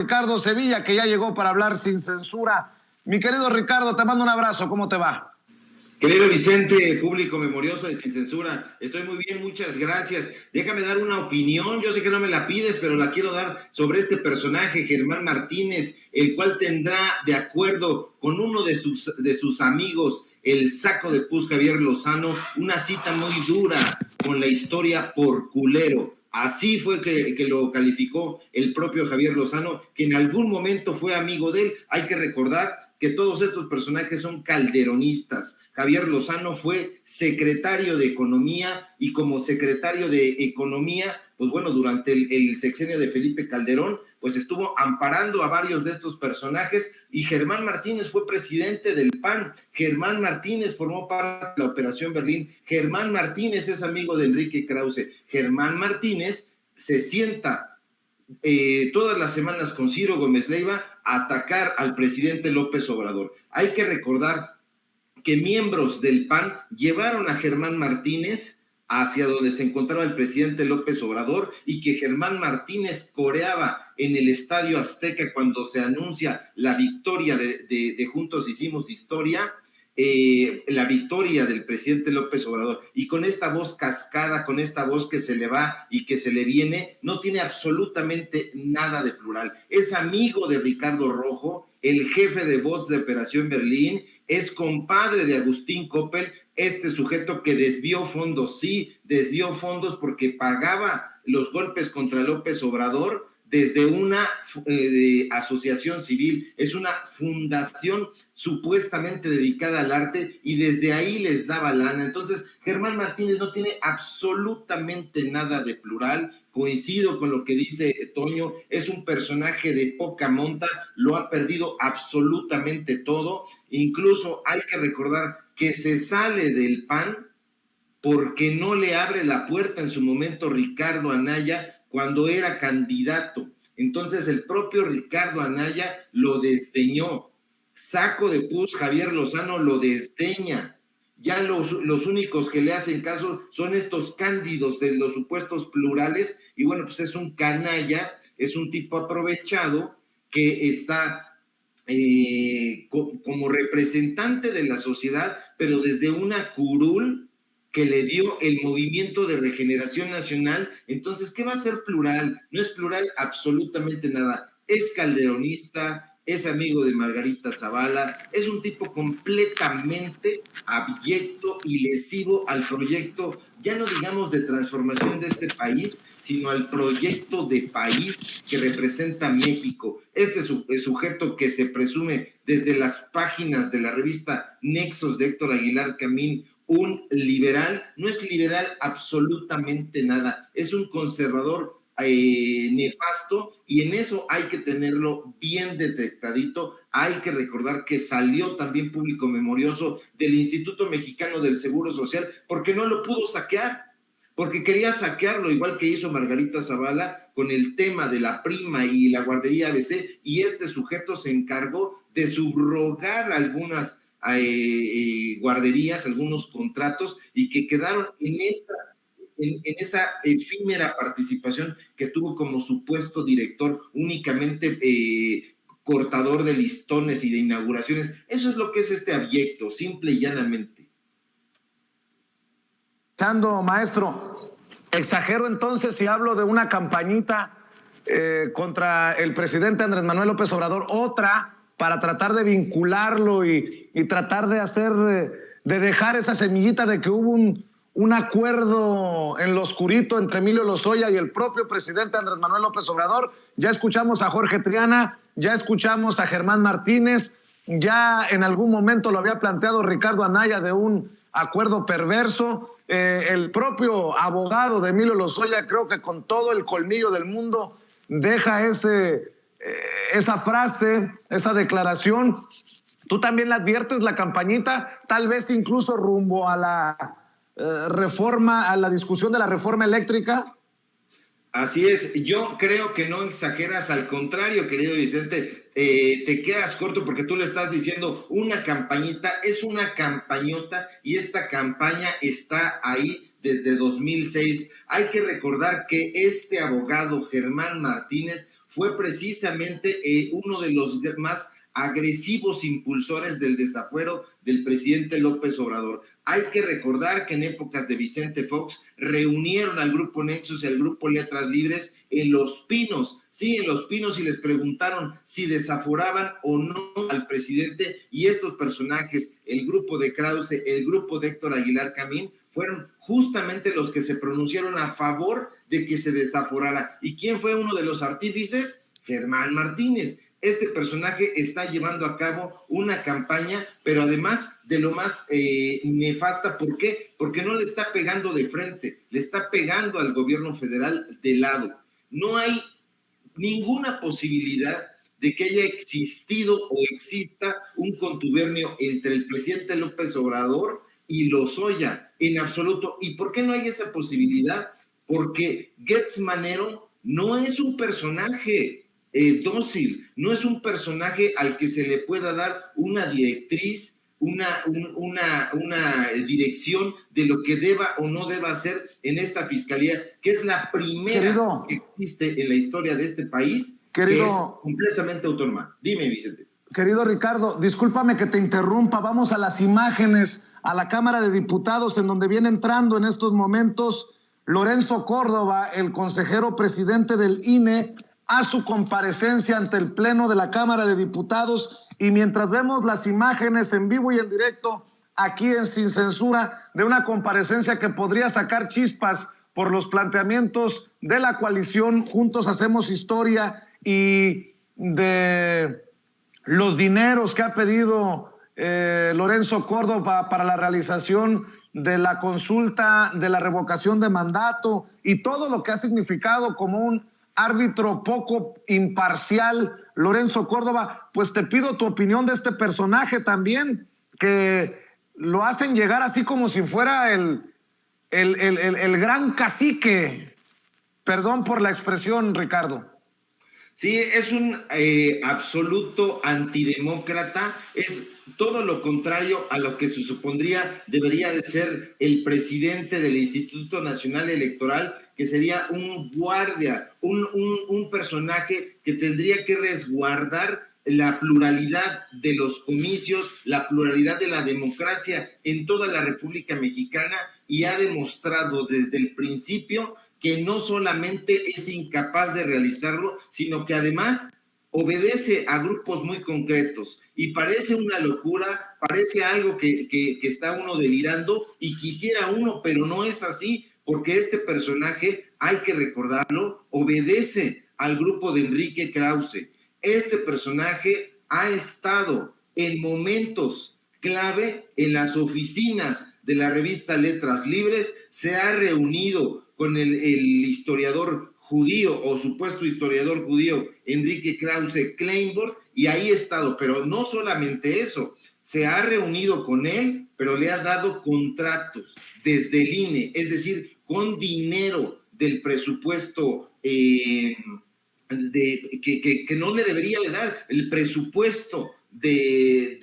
Ricardo Sevilla, que ya llegó para hablar sin censura. Mi querido Ricardo, te mando un abrazo, ¿cómo te va? Querido Vicente, público memorioso de Sin Censura, estoy muy bien, muchas gracias. Déjame dar una opinión, yo sé que no me la pides, pero la quiero dar sobre este personaje, Germán Martínez, el cual tendrá, de acuerdo con uno de sus amigos, el saco de pus Javier Lozano, una cita muy dura con la historia por culero. Así fue que lo calificó el propio Javier Lozano, que en algún momento fue amigo de él. Hay que recordar que todos estos personajes son calderonistas. Javier Lozano fue secretario de Economía y como secretario de Economía, pues bueno, durante el sexenio de Felipe Calderón, pues estuvo amparando a varios de estos personajes y Germán Martínez fue presidente del PAN. Germán Martínez formó parte de la Operación Berlín. Germán Martínez es amigo de Enrique Krause. Germán Martínez se sienta todas las semanas con Ciro Gómez Leiva a atacar al presidente López Obrador. Hay que recordar que miembros del PAN llevaron a Germán Martínez hacia donde se encontraba el presidente López Obrador y que Germán Martínez coreaba en el Estadio Azteca cuando se anuncia la victoria de Juntos Hicimos Historia, la victoria del presidente López Obrador, y con esta voz cascada, con esta voz que se le va y que se le viene, no tiene absolutamente nada de plural. Es amigo de Ricardo Rojo, el jefe de bots de Operación Berlín, es compadre de Agustín Coppel, este sujeto que desvió fondos, sí, desvió fondos porque pagaba los golpes contra López Obrador desde una asociación civil, es una fundación supuestamente dedicada al arte y desde ahí les daba lana. Entonces, Germán Martínez no tiene absolutamente nada de plural. Coincido con lo que dice Toño, es un personaje de poca monta, lo ha perdido absolutamente todo. Incluso hay que recordar que se sale del PAN porque no le abre la puerta en su momento Ricardo Anaya cuando era candidato. Entonces el propio Ricardo Anaya lo desdeñó. Saco de pus, Javier Lozano lo desdeña. Ya los únicos que le hacen caso son estos cándidos de los supuestos plurales, y bueno, pues es un canalla, es un tipo aprovechado que está como representante de la sociedad, pero desde una curul que le dio el Movimiento de Regeneración Nacional. Entonces, ¿qué va a ser plural? No es plural absolutamente nada. Es calderonista, es amigo de Margarita Zavala, es un tipo completamente abyecto y lesivo al proyecto, ya no digamos de transformación de este país, sino al proyecto de país que representa México. Este sujeto que se presume desde las páginas de la revista Nexos de Héctor Aguilar Camín, un liberal, no es liberal absolutamente nada, es un conservador nefasto, y en eso hay que tenerlo bien detectadito. Hay que recordar que salió también público memorioso del Instituto Mexicano del Seguro Social porque no lo pudo saquear, porque quería saquearlo, igual que hizo Margarita Zavala con el tema de la prima y la guardería ABC, y este sujeto se encargó de subrogar algunas guarderías, algunos contratos, y que quedaron en esa efímera participación que tuvo como supuesto director únicamente cortador de listones y de inauguraciones. Eso es lo que es este abyecto, simple y llanamente. Maestro, exagero entonces si hablo de una campañita contra el presidente Andrés Manuel López Obrador, otra para tratar de vincularlo y tratar de hacer, de dejar esa semillita de que hubo un acuerdo en lo oscurito entre Emilio Lozoya y el propio presidente Andrés Manuel López Obrador. Ya escuchamos a Jorge Triana, ya escuchamos a Germán Martínez, ya en algún momento lo había planteado Ricardo Anaya de un acuerdo perverso. El propio abogado de Emilio Lozoya, creo que con todo el colmillo del mundo, deja esa frase, esa declaración. ¿Tú también la adviertes, la campañita, tal vez incluso rumbo a la reforma, a la discusión de la reforma eléctrica? Así es, yo creo que no exageras, al contrario, querido Vicente, te quedas corto porque tú le estás diciendo una campañita, es una campañota, y esta campaña está ahí desde 2006. Hay que recordar que este abogado Germán Martínez fue precisamente uno de los más agresivos impulsores del desafuero del presidente López Obrador. Hay que recordar que en épocas de Vicente Fox reunieron al Grupo Nexos y al Grupo Letras Libres en Los Pinos, sí, en Los Pinos, y les preguntaron si desaforaban o no al presidente, y estos personajes, el grupo de Krause, el grupo de Héctor Aguilar Camín, fueron justamente los que se pronunciaron a favor de que se desaforara. ¿Y quién fue uno de los artífices? Germán Martínez. Este personaje está llevando a cabo una campaña, pero además de lo más nefasta. ¿Por qué? Porque no le está pegando de frente, le está pegando al gobierno federal de lado. No hay ninguna posibilidad de que haya existido o exista un contubernio entre el presidente López Obrador y Lozoya, en absoluto. ¿Y por qué no hay esa posibilidad? Porque Gertz Manero no es un personaje dócil, no es un personaje al que se le pueda dar una directriz, una dirección de lo que deba o no deba hacer en esta fiscalía, que es la primera que existe en la historia de este país, que es completamente autónoma. Dime, Vicente. Querido Ricardo, discúlpame que te interrumpa, vamos a las imágenes, a la Cámara de Diputados, en donde viene entrando en estos momentos Lorenzo Córdoba, el consejero presidente del INE, a su comparecencia ante el Pleno de la Cámara de Diputados, y mientras vemos las imágenes en vivo y en directo, aquí en Sin Censura, de una comparecencia que podría sacar chispas por los planteamientos de la coalición Juntos Hacemos Historia y de los dineros que ha pedido Lorenzo Córdoba para la realización de la consulta de la revocación de mandato y todo lo que ha significado como un árbitro poco imparcial, Lorenzo Córdoba. Pues te pido tu opinión de este personaje también, que lo hacen llegar así como si fuera el gran cacique. Perdón por la expresión, Ricardo. Sí, es un absoluto antidemócrata, es todo lo contrario a lo que se supondría debería de ser el presidente del Instituto Nacional Electoral, que sería un guardia, un personaje que tendría que resguardar la pluralidad de los comicios, la pluralidad de la democracia en toda la República Mexicana, y ha demostrado desde el principio que no solamente es incapaz de realizarlo, sino que además obedece a grupos muy concretos. Y parece una locura, parece algo que está uno delirando y quisiera uno, pero no es así, porque este personaje, hay que recordarlo, obedece al grupo de Enrique Krause. Este personaje ha estado en momentos clave en las oficinas de la revista Letras Libres, se ha reunido con el historiador judío o supuesto historiador judío Enrique Krause Kleinborg, y ahí ha estado. Pero no solamente eso, se ha reunido con él, pero le ha dado contratos desde el INE, es decir, con dinero del presupuesto que no le debería de dar, el presupuesto de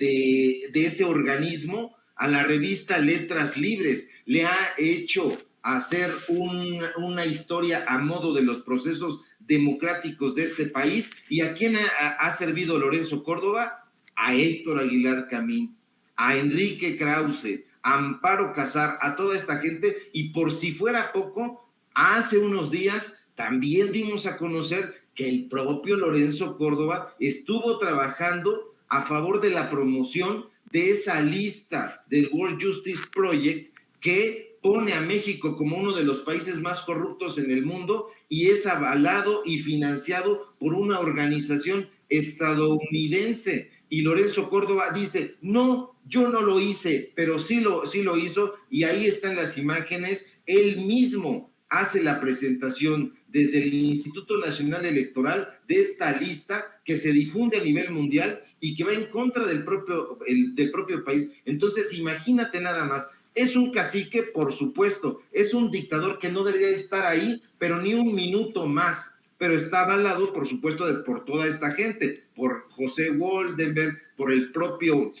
ese organismo a la revista Letras Libres. Le ha hecho hacer una historia a modo de los procesos democráticos de este país. ¿Y a quién ha servido Lorenzo Córdoba? A Héctor Aguilar Camín, a Enrique Krause, a Amparo Casar, a toda esta gente. Y por si fuera poco, hace unos días también dimos a conocer que el propio Lorenzo Córdoba estuvo trabajando a favor de la promoción de esa lista del World Justice Project que pone a México como uno de los países más corruptos en el mundo, y es avalado y financiado por una organización estadounidense. Y Lorenzo Córdoba dice, no, yo no lo hice, pero sí lo hizo, y ahí están las imágenes. Él mismo hace la presentación desde el Instituto Nacional Electoral de esta lista que se difunde a nivel mundial y que va en contra del propio país. Entonces, imagínate nada más. Es un cacique, por supuesto, es un dictador que no debería estar ahí, pero ni un minuto más. pero está avalado, por supuesto, por toda esta gente, por José Goldenberg, por el propio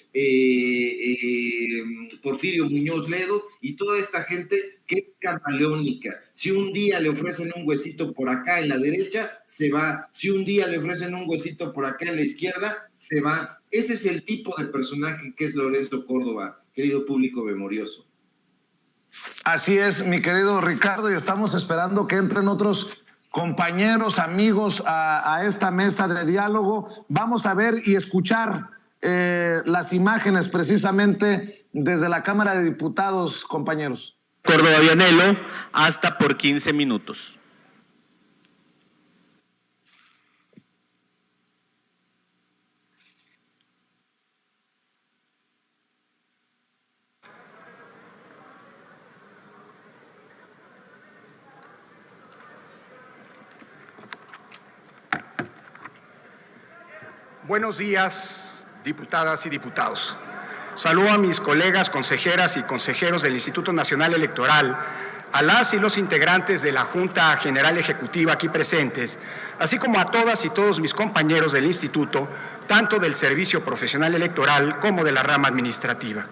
Porfirio Muñoz Ledo y toda esta gente que es camaleónica. Si un día le ofrecen un huesito por acá en la derecha, se va. Si un día le ofrecen un huesito por acá en la izquierda, se va. Ese es el tipo de personaje que es Lorenzo Córdoba, querido público memorioso. Así es, mi querido Ricardo, y estamos esperando que entren otros compañeros, amigos a esta mesa de diálogo. Vamos a ver y escuchar las imágenes precisamente desde la Cámara de Diputados, compañeros. Córdoba Vianelo, hasta por 15 minutos. Buenos días, diputadas y diputados. Saludo a mis colegas consejeras y consejeros del Instituto Nacional Electoral, a las y los integrantes de la Junta General Ejecutiva aquí presentes, así como a todas y todos mis compañeros del Instituto, tanto del Servicio Profesional Electoral como de la rama administrativa.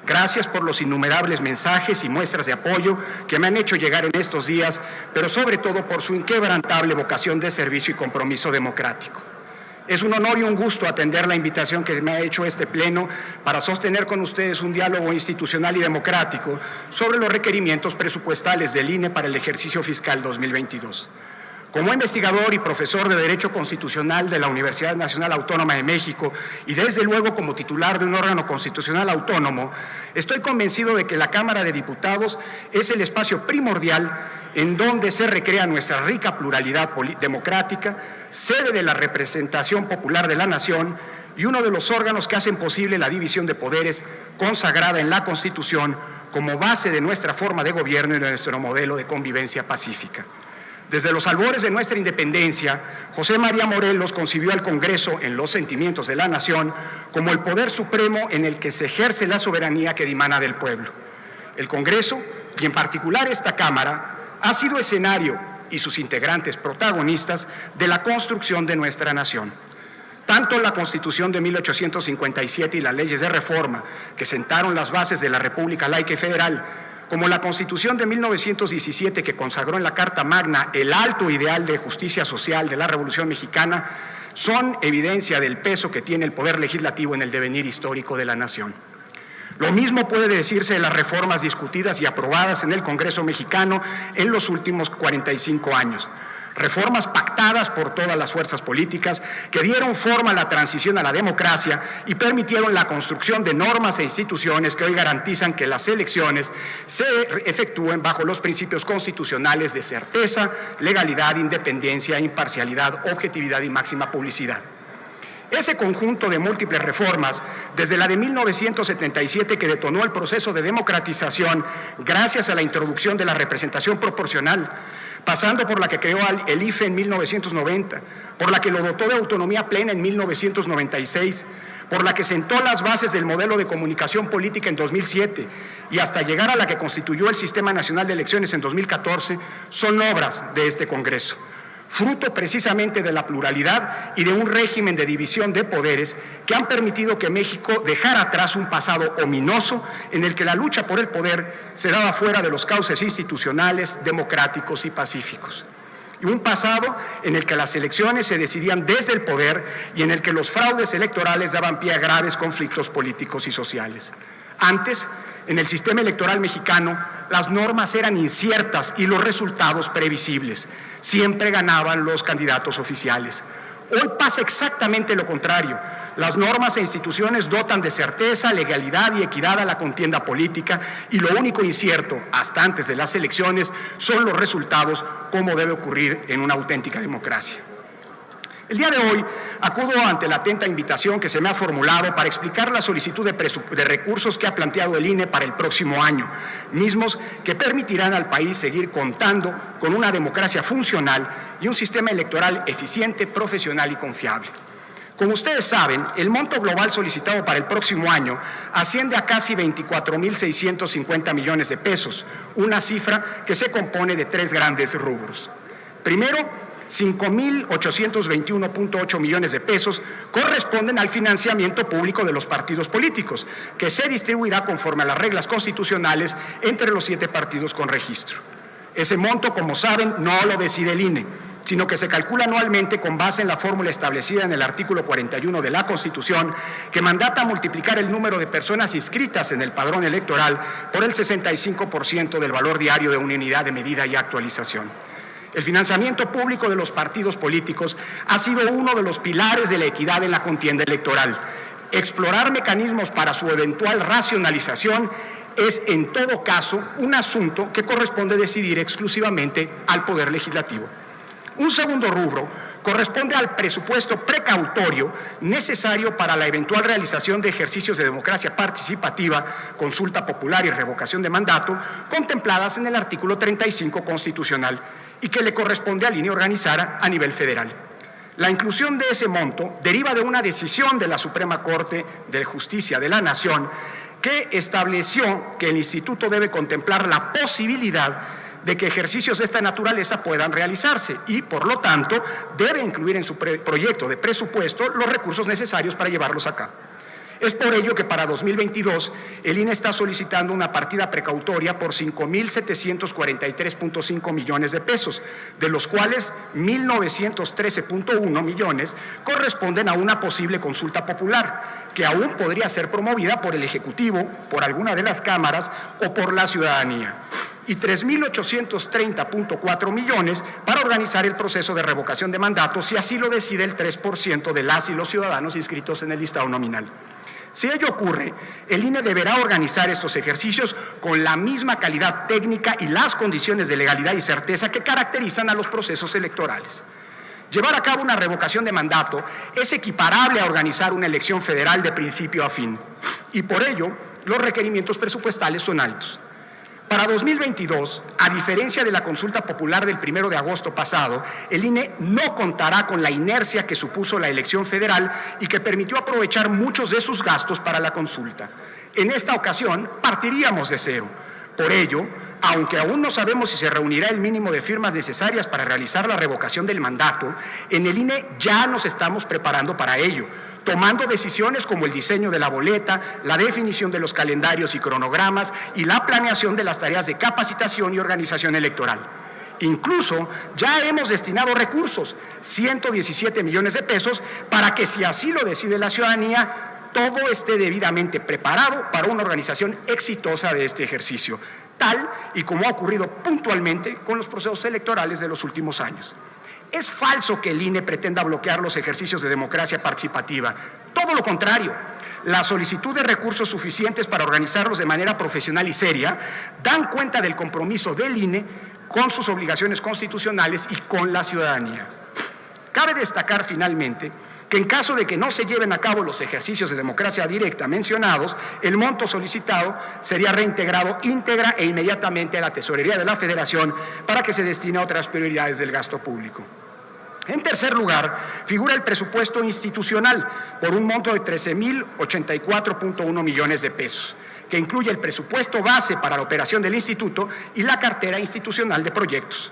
Gracias por los innumerables mensajes y muestras de apoyo que me han hecho llegar en estos días, pero sobre todo por su inquebrantable vocación de servicio y compromiso democrático. Es un honor y un gusto atender la invitación que me ha hecho este Pleno para sostener con ustedes un diálogo institucional y democrático sobre los requerimientos presupuestales del INE para el ejercicio fiscal 2022. Como investigador y profesor de Derecho Constitucional de la Universidad Nacional Autónoma de México y desde luego como titular de un órgano constitucional autónomo, estoy convencido de que la Cámara de Diputados es el espacio primordial en donde se recrea nuestra rica pluralidad democrática, sede de la representación popular de la nación y uno de los órganos que hacen posible la división de poderes consagrada en la Constitución como base de nuestra forma de gobierno y de nuestro modelo de convivencia pacífica. Desde los albores de nuestra independencia, José María Morelos concibió al Congreso en los sentimientos de la nación como el poder supremo en el que se ejerce la soberanía que dimana del pueblo. El Congreso, y en particular esta Cámara, ha sido escenario y sus integrantes protagonistas de la construcción de nuestra nación. Tanto la Constitución de 1857 y las leyes de reforma que sentaron las bases de la República laica y federal, como la Constitución de 1917 que consagró en la Carta Magna el alto ideal de justicia social de la Revolución Mexicana, son evidencia del peso que tiene el poder legislativo en el devenir histórico de la nación. Lo mismo puede decirse de las reformas discutidas y aprobadas en el Congreso mexicano en los últimos 45 años. Reformas pactadas por todas las fuerzas políticas que dieron forma a la transición a la democracia y permitieron la construcción de normas e instituciones que hoy garantizan que las elecciones se efectúen bajo los principios constitucionales de certeza, legalidad, independencia, imparcialidad, objetividad y máxima publicidad. Ese conjunto de múltiples reformas, desde la de 1977 que detonó el proceso de democratización gracias a la introducción de la representación proporcional, pasando por la que creó el IFE en 1990, por la que lo dotó de autonomía plena en 1996, por la que sentó las bases del modelo de comunicación política en 2007 y hasta llegar a la que constituyó el Sistema Nacional de Elecciones en 2014, son obras de este Congreso, fruto precisamente de la pluralidad y de un régimen de división de poderes que han permitido que México dejara atrás un pasado ominoso en el que la lucha por el poder se daba fuera de los cauces institucionales, democráticos y pacíficos. Y un pasado en el que las elecciones se decidían desde el poder y en el que los fraudes electorales daban pie a graves conflictos políticos y sociales. Antes, en el sistema electoral mexicano, las normas eran inciertas y los resultados previsibles. Siempre ganaban los candidatos oficiales. Hoy pasa exactamente lo contrario. Las normas e instituciones dotan de certeza, legalidad y equidad a la contienda política y lo único incierto, hasta antes de las elecciones, son los resultados, como debe ocurrir en una auténtica democracia. El día de hoy acudo ante la atenta invitación que se me ha formulado para explicar la solicitud de recursos que ha planteado el INE para el próximo año, mismos que permitirán al país seguir contando con una democracia funcional y un sistema electoral eficiente, profesional y confiable. Como ustedes saben, el monto global solicitado para el próximo año asciende a casi 24.650 millones de pesos, una cifra que se compone de tres grandes rubros. Primero, 5.821.8 millones de pesos corresponden al financiamiento público de los partidos políticos, que se distribuirá conforme a las reglas constitucionales entre los 7 partidos con registro. Ese monto, como saben, no lo decide el INE, sino que se calcula anualmente con base en la fórmula establecida en el artículo 41 de la Constitución, que mandata multiplicar el número de personas inscritas en el padrón electoral por el 65% del valor diario de una unidad de medida y actualización. El financiamiento público de los partidos políticos ha sido uno de los pilares de la equidad en la contienda electoral. Explorar mecanismos para su eventual racionalización es, en todo caso, un asunto que corresponde decidir exclusivamente al Poder Legislativo. Un segundo rubro corresponde al presupuesto precautorio necesario para la eventual realización de ejercicios de democracia participativa, consulta popular y revocación de mandato, contempladas en el artículo 35 constitucional, y que le corresponde al INE organizar a nivel federal. La inclusión de ese monto deriva de una decisión de la Suprema Corte de Justicia de la Nación, que estableció que el Instituto debe contemplar la posibilidad de que ejercicios de esta naturaleza puedan realizarse y, por lo tanto, debe incluir en su proyecto de presupuesto los recursos necesarios para llevarlos a cabo. Es por ello que para 2022 el INE está solicitando una partida precautoria por 5.743.5 millones de pesos, de los cuales 1.913.1 millones corresponden a una posible consulta popular, que aún podría ser promovida por el Ejecutivo, por alguna de las cámaras o por la ciudadanía, y 3.830.4 millones para organizar el proceso de revocación de mandato, si así lo decide el 3% de las y los ciudadanos inscritos en el listado nominal. Si ello ocurre, el INE deberá organizar estos ejercicios con la misma calidad técnica y las condiciones de legalidad y certeza que caracterizan a los procesos electorales. Llevar a cabo una revocación de mandato es equiparable a organizar una elección federal de principio a fin, y por ello los requerimientos presupuestales son altos. Para 2022, a diferencia de la consulta popular del 1 de agosto pasado, el INE no contará con la inercia que supuso la elección federal y que permitió aprovechar muchos de sus gastos para la consulta. En esta ocasión, partiríamos de cero. Por ello, aunque aún no sabemos si se reunirá el mínimo de firmas necesarias para realizar la revocación del mandato, en el INE ya nos estamos preparando para ello, tomando decisiones como el diseño de la boleta, la definición de los calendarios y cronogramas y la planeación de las tareas de capacitación y organización electoral. Incluso ya hemos destinado recursos, 117 millones de pesos, para que, si así lo decide la ciudadanía, todo esté debidamente preparado para una organización exitosa de este ejercicio, tal y como ha ocurrido puntualmente con los procesos electorales de los últimos años. Es falso que el INE pretenda bloquear los ejercicios de democracia participativa. Todo lo contrario. La solicitud de recursos suficientes para organizarlos de manera profesional y seria dan cuenta del compromiso del INE con sus obligaciones constitucionales y con la ciudadanía. Cabe destacar finalmente que en caso de que no se lleven a cabo los ejercicios de democracia directa mencionados, el monto solicitado sería reintegrado íntegra e inmediatamente a la Tesorería de la Federación para que se destine a otras prioridades del gasto público. En tercer lugar, figura el presupuesto institucional por un monto de 13.084.1 millones de pesos, que incluye el presupuesto base para la operación del instituto y la cartera institucional de proyectos.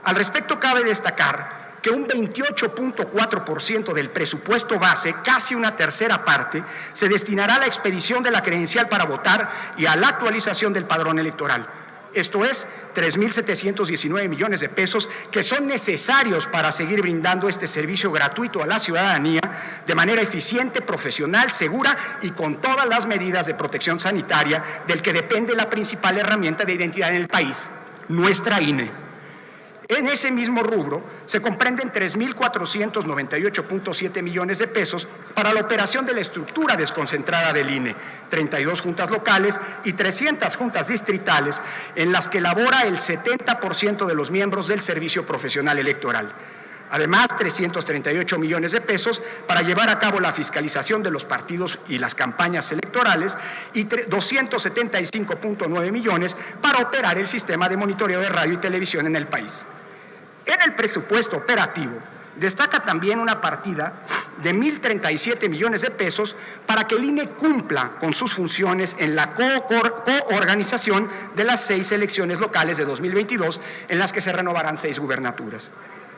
Al respecto, cabe destacar que un 28.4% del presupuesto base, casi una tercera parte, se destinará a la expedición de la credencial para votar y a la actualización del padrón electoral. Esto es, 3.719 millones de pesos que son necesarios para seguir brindando este servicio gratuito a la ciudadanía de manera eficiente, profesional, segura y con todas las medidas de protección sanitaria del que depende la principal herramienta de identidad en el país, nuestra INE. En ese mismo rubro se comprenden 3.498.7 millones de pesos para la operación de la estructura desconcentrada del INE, 32 juntas locales y 300 juntas distritales, en las que labora el 70% de los miembros del Servicio Profesional Electoral. Además, 338 millones de pesos para llevar a cabo la fiscalización de los partidos y las campañas electorales y 275.9 millones para operar el sistema de monitoreo de radio y televisión en el país. En el presupuesto operativo destaca también una partida de 1.037 millones de pesos para que el INE cumpla con sus funciones en la coorganización de las 6 elecciones locales de 2022, en las que se renovarán 6 gubernaturas.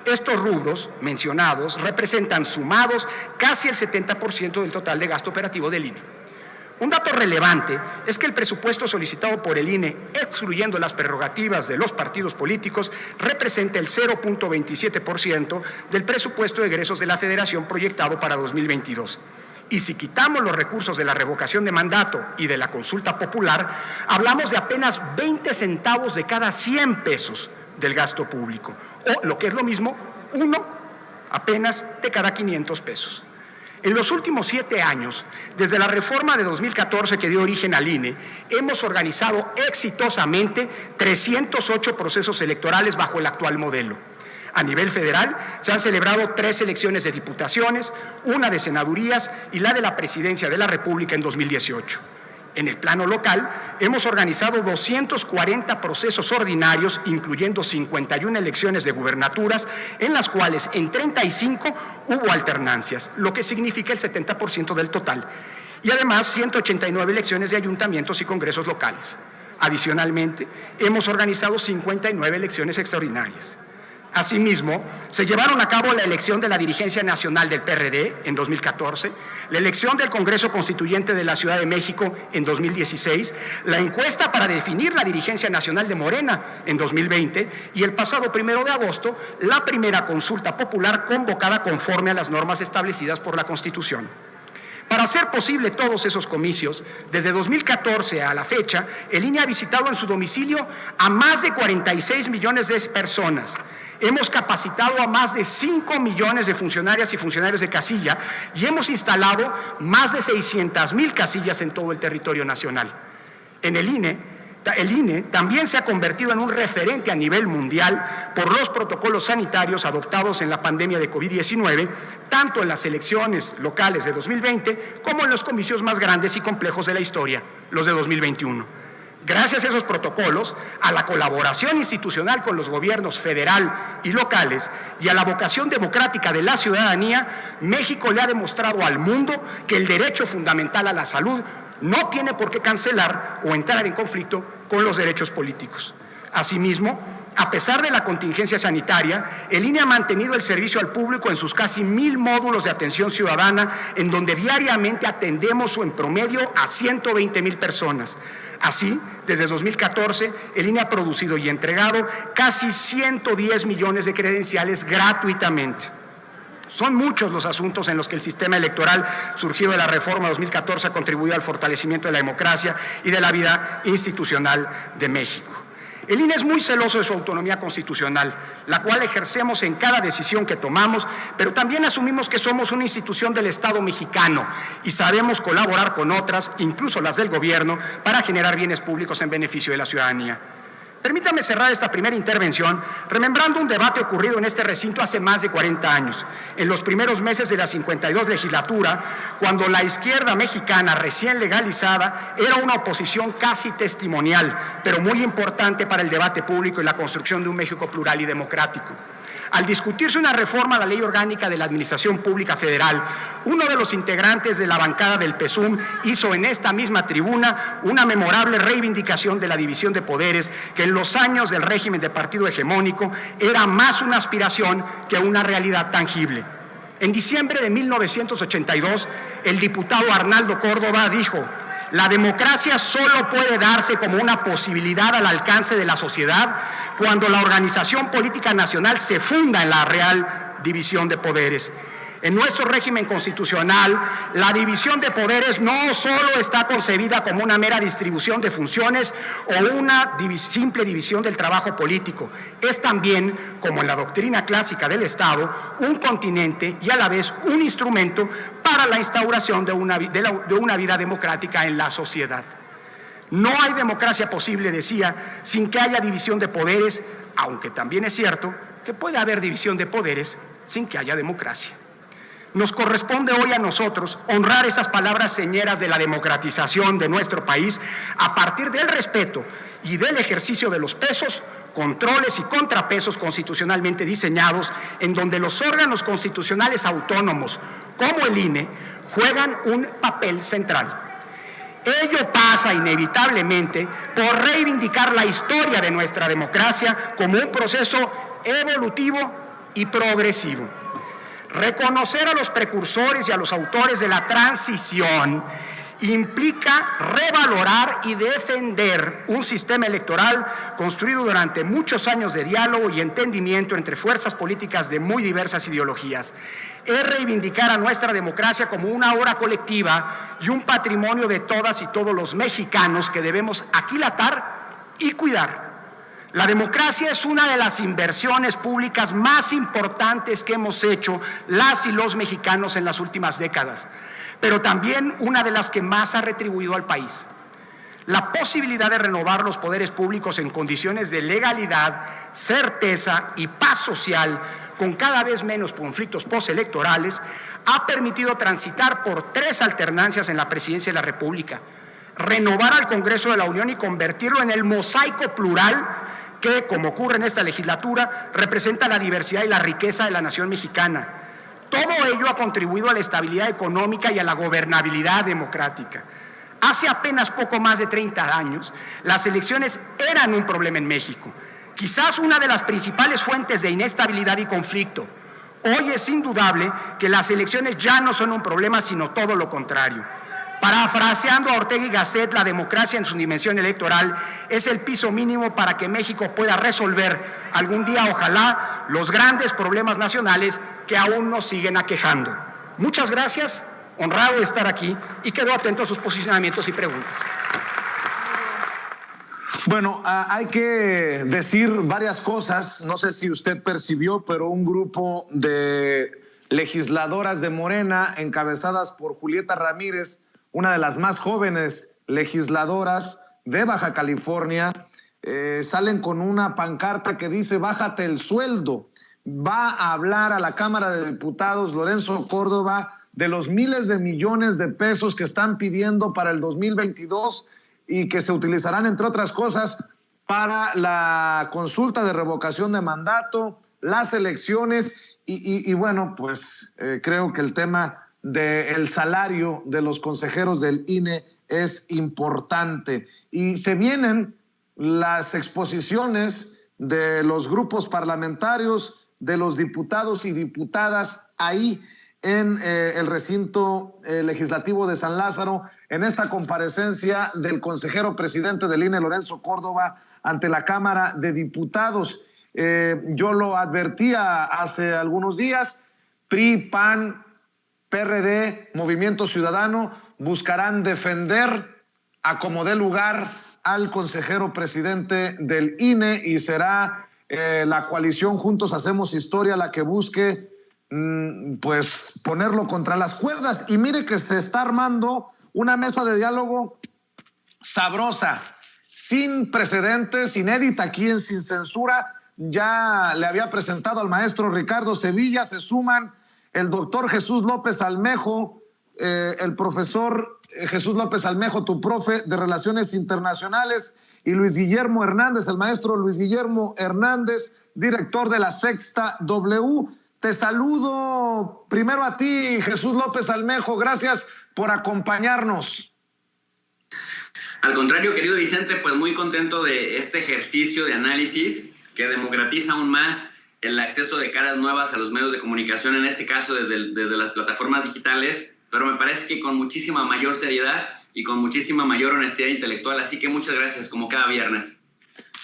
Estos rubros mencionados representan sumados casi el 70% del total de gasto operativo del INE. Un dato relevante es que el presupuesto solicitado por el INE, excluyendo las prerrogativas de los partidos políticos, representa el 0.27% del presupuesto de egresos de la Federación proyectado para 2022. Y si quitamos los recursos de la revocación de mandato y de la consulta popular, hablamos de apenas 20 centavos de cada 100 pesos del gasto público, o lo que es lo mismo, uno apenas de cada 500 pesos. En los últimos 7 años, desde la reforma de 2014 que dio origen al INE, hemos organizado exitosamente 308 procesos electorales bajo el actual modelo. A nivel federal se han celebrado 3 elecciones de diputaciones, una de senadurías y la de la presidencia de la República en 2018. En el plano local, hemos organizado 240 procesos ordinarios, incluyendo 51 elecciones de gubernaturas, en las cuales en 35 hubo alternancias, lo que significa el 70% del total, y además 189 elecciones de ayuntamientos y congresos locales. Adicionalmente, hemos organizado 59 elecciones extraordinarias. Asimismo, se llevaron a cabo la elección de la dirigencia nacional del PRD en 2014, la elección del Congreso Constituyente de la Ciudad de México en 2016, la encuesta para definir la dirigencia nacional de Morena en 2020 y el pasado 1 de agosto, la primera consulta popular convocada conforme a las normas establecidas por la Constitución. Para hacer posible todos esos comicios, desde 2014 a la fecha, el INE ha visitado en su domicilio a más de 46 millones de personas. Hemos capacitado a más de 5 millones de funcionarias y funcionarios de casilla y hemos instalado más de 600,000 casillas en todo el territorio nacional. En el INE también se ha convertido en un referente a nivel mundial por los protocolos sanitarios adoptados en la pandemia de COVID-19, tanto en las elecciones locales de 2020 como en los comicios más grandes y complejos de la historia, los de 2021. Gracias a esos protocolos, a la colaboración institucional con los gobiernos federal y locales y a la vocación democrática de la ciudadanía, México le ha demostrado al mundo que el derecho fundamental a la salud no tiene por qué cancelar o entrar en conflicto con los derechos políticos. Asimismo, a pesar de la contingencia sanitaria, el INE ha mantenido el servicio al público en sus casi 1,000 módulos de atención ciudadana, en donde diariamente atendemos en promedio a 120,000 personas. Así, desde 2014, el INE ha producido y entregado casi 110 millones de credenciales gratuitamente. Son muchos los asuntos en los que el sistema electoral surgido de la reforma 2014 ha contribuido al fortalecimiento de la democracia y de la vida institucional de México. El INE es muy celoso de su autonomía constitucional, la cual ejercemos en cada decisión que tomamos, pero también asumimos que somos una institución del Estado mexicano y sabemos colaborar con otras, incluso las del gobierno, para generar bienes públicos en beneficio de la ciudadanía. Permítame cerrar esta primera intervención remembrando un debate ocurrido en este recinto hace más de 40 años, en los primeros meses de la 52 legislatura, cuando la izquierda mexicana recién legalizada era una oposición casi testimonial, pero muy importante para el debate público y la construcción de un México plural y democrático. Al discutirse una reforma a la Ley Orgánica de la Administración Pública Federal, uno de los integrantes de la bancada del PSUM hizo en esta misma tribuna una memorable reivindicación de la división de poderes que en los años del régimen de partido hegemónico era más una aspiración que una realidad tangible. En diciembre de 1982, el diputado Arnaldo Córdoba dijo: "La democracia solo puede darse como una posibilidad al alcance de la sociedad cuando la organización política nacional se funda en la real división de poderes". En nuestro régimen constitucional, la división de poderes no solo está concebida como una mera distribución de funciones o una simple división del trabajo político. Es también, como en la doctrina clásica del Estado, un continente y a la vez un instrumento para la instauración de una vida democrática en la sociedad. No hay democracia posible, decía, sin que haya división de poderes, aunque también es cierto que puede haber división de poderes sin que haya democracia. Nos corresponde hoy a nosotros honrar esas palabras señeras de la democratización de nuestro país a partir del respeto y del ejercicio de los pesos, controles y contrapesos constitucionalmente diseñados, en donde los órganos constitucionales autónomos, como el INE, juegan un papel central. Ello pasa inevitablemente por reivindicar la historia de nuestra democracia como un proceso evolutivo y progresivo. Reconocer a los precursores y a los autores de la transición implica revalorar y defender un sistema electoral construido durante muchos años de diálogo y entendimiento entre fuerzas políticas de muy diversas ideologías. Es reivindicar a nuestra democracia como una obra colectiva y un patrimonio de todas y todos los mexicanos que debemos aquilatar y cuidar. La democracia es una de las inversiones públicas más importantes que hemos hecho las y los mexicanos en las últimas décadas, pero también una de las que más ha retribuido al país. La posibilidad de renovar los poderes públicos en condiciones de legalidad, certeza y paz social, con cada vez menos conflictos postelectorales, ha permitido transitar por 3 alternancias en la presidencia de la República, renovar al Congreso de la Unión y convertirlo en el mosaico plural que, como ocurre en esta legislatura, representa la diversidad y la riqueza de la nación mexicana. Todo ello ha contribuido a la estabilidad económica y a la gobernabilidad democrática. Hace apenas poco más de 30 años, las elecciones eran un problema en México, quizás una de las principales fuentes de inestabilidad y conflicto. Hoy es indudable que las elecciones ya no son un problema, sino todo lo contrario. Parafraseando a Ortega y Gasset, la democracia en su dimensión electoral es el piso mínimo para que México pueda resolver algún día, ojalá, los grandes problemas nacionales que aún nos siguen aquejando. Muchas gracias, honrado de estar aquí y quedo atento a sus posicionamientos y preguntas. Bueno, hay que decir varias cosas. No sé si usted percibió, pero un grupo de legisladoras de Morena, encabezadas por Julieta Ramírez, una de las más jóvenes legisladoras de Baja California, salen con una pancarta que dice: bájate el sueldo. Va a hablar a la Cámara de Diputados Lorenzo Córdoba de los miles de millones de pesos que están pidiendo para el 2022 y que se utilizarán, entre otras cosas, para la consulta de revocación de mandato, las elecciones y bueno, pues creo que el tema del salario de los consejeros del INE es importante. Y se vienen las exposiciones de los grupos parlamentarios, de los diputados y diputadas ahí en el recinto legislativo de San Lázaro, en esta comparecencia del consejero presidente del INE, Lorenzo Córdoba, ante la Cámara de Diputados. Yo lo advertía hace algunos días: PRI, PAN, PRD, Movimiento Ciudadano buscarán defender a como dé lugar al consejero presidente del INE y será la coalición Juntos Hacemos Historia la que busque pues ponerlo contra las cuerdas. Y mire que se está armando una mesa de diálogo sabrosa, sin precedentes, inédita aquí en Sin Censura. Ya le había presentado al maestro Ricardo Sevilla, se suman el doctor Jesús López Almejo, el profesor Jesús López Almejo, tu profe de Relaciones Internacionales, y Luis Guillermo Hernández, el maestro Luis Guillermo Hernández, director de la Sexta W. Te saludo primero a ti, Jesús López Almejo, gracias por acompañarnos. Al contrario, querido Vicente, pues muy contento de este ejercicio de análisis que democratiza aún más el acceso de caras nuevas a los medios de comunicación, en este caso desde las plataformas digitales, pero me parece que con muchísima mayor seriedad y con muchísima mayor honestidad intelectual. Así que muchas gracias, como cada viernes.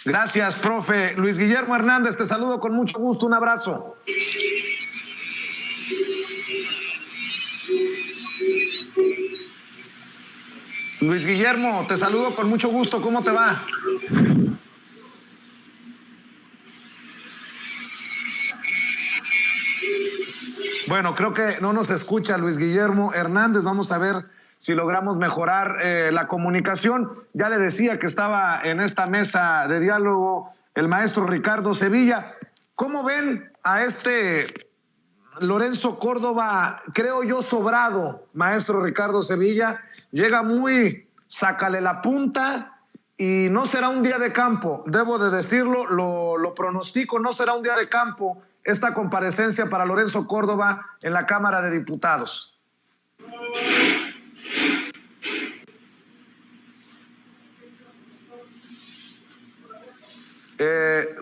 Gracias, profe. Luis Guillermo Hernández, te saludo con mucho gusto. Un abrazo. Luis Guillermo, te saludo con mucho gusto. ¿Cómo te va? Bueno, creo que no nos escucha Luis Guillermo Hernández. Vamos a ver si logramos mejorar la comunicación. Ya le decía que estaba en esta mesa de diálogo el maestro Ricardo Sevilla. ¿Cómo ven a este Lorenzo Córdoba, creo yo, sobrado, maestro Ricardo Sevilla? Llega muy sácale la punta y no será un día de campo, debo de decirlo, lo pronostico, no será un día de campo esta comparecencia para Lorenzo Córdoba en la Cámara de Diputados.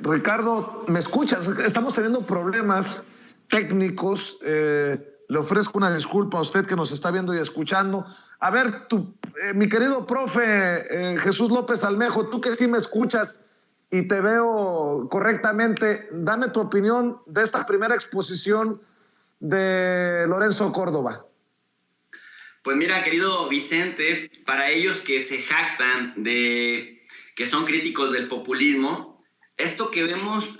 Ricardo, ¿me escuchas? Estamos teniendo problemas técnicos. Le ofrezco una disculpa a usted que nos está viendo y escuchando. A ver, mi querido profe Jesús López Almejo, tú que sí me escuchas y te veo correctamente, dame tu opinión de esta primera exposición de Lorenzo Córdoba. Pues mira, querido Vicente, para ellos que se jactan de que son críticos del populismo, esto que vemos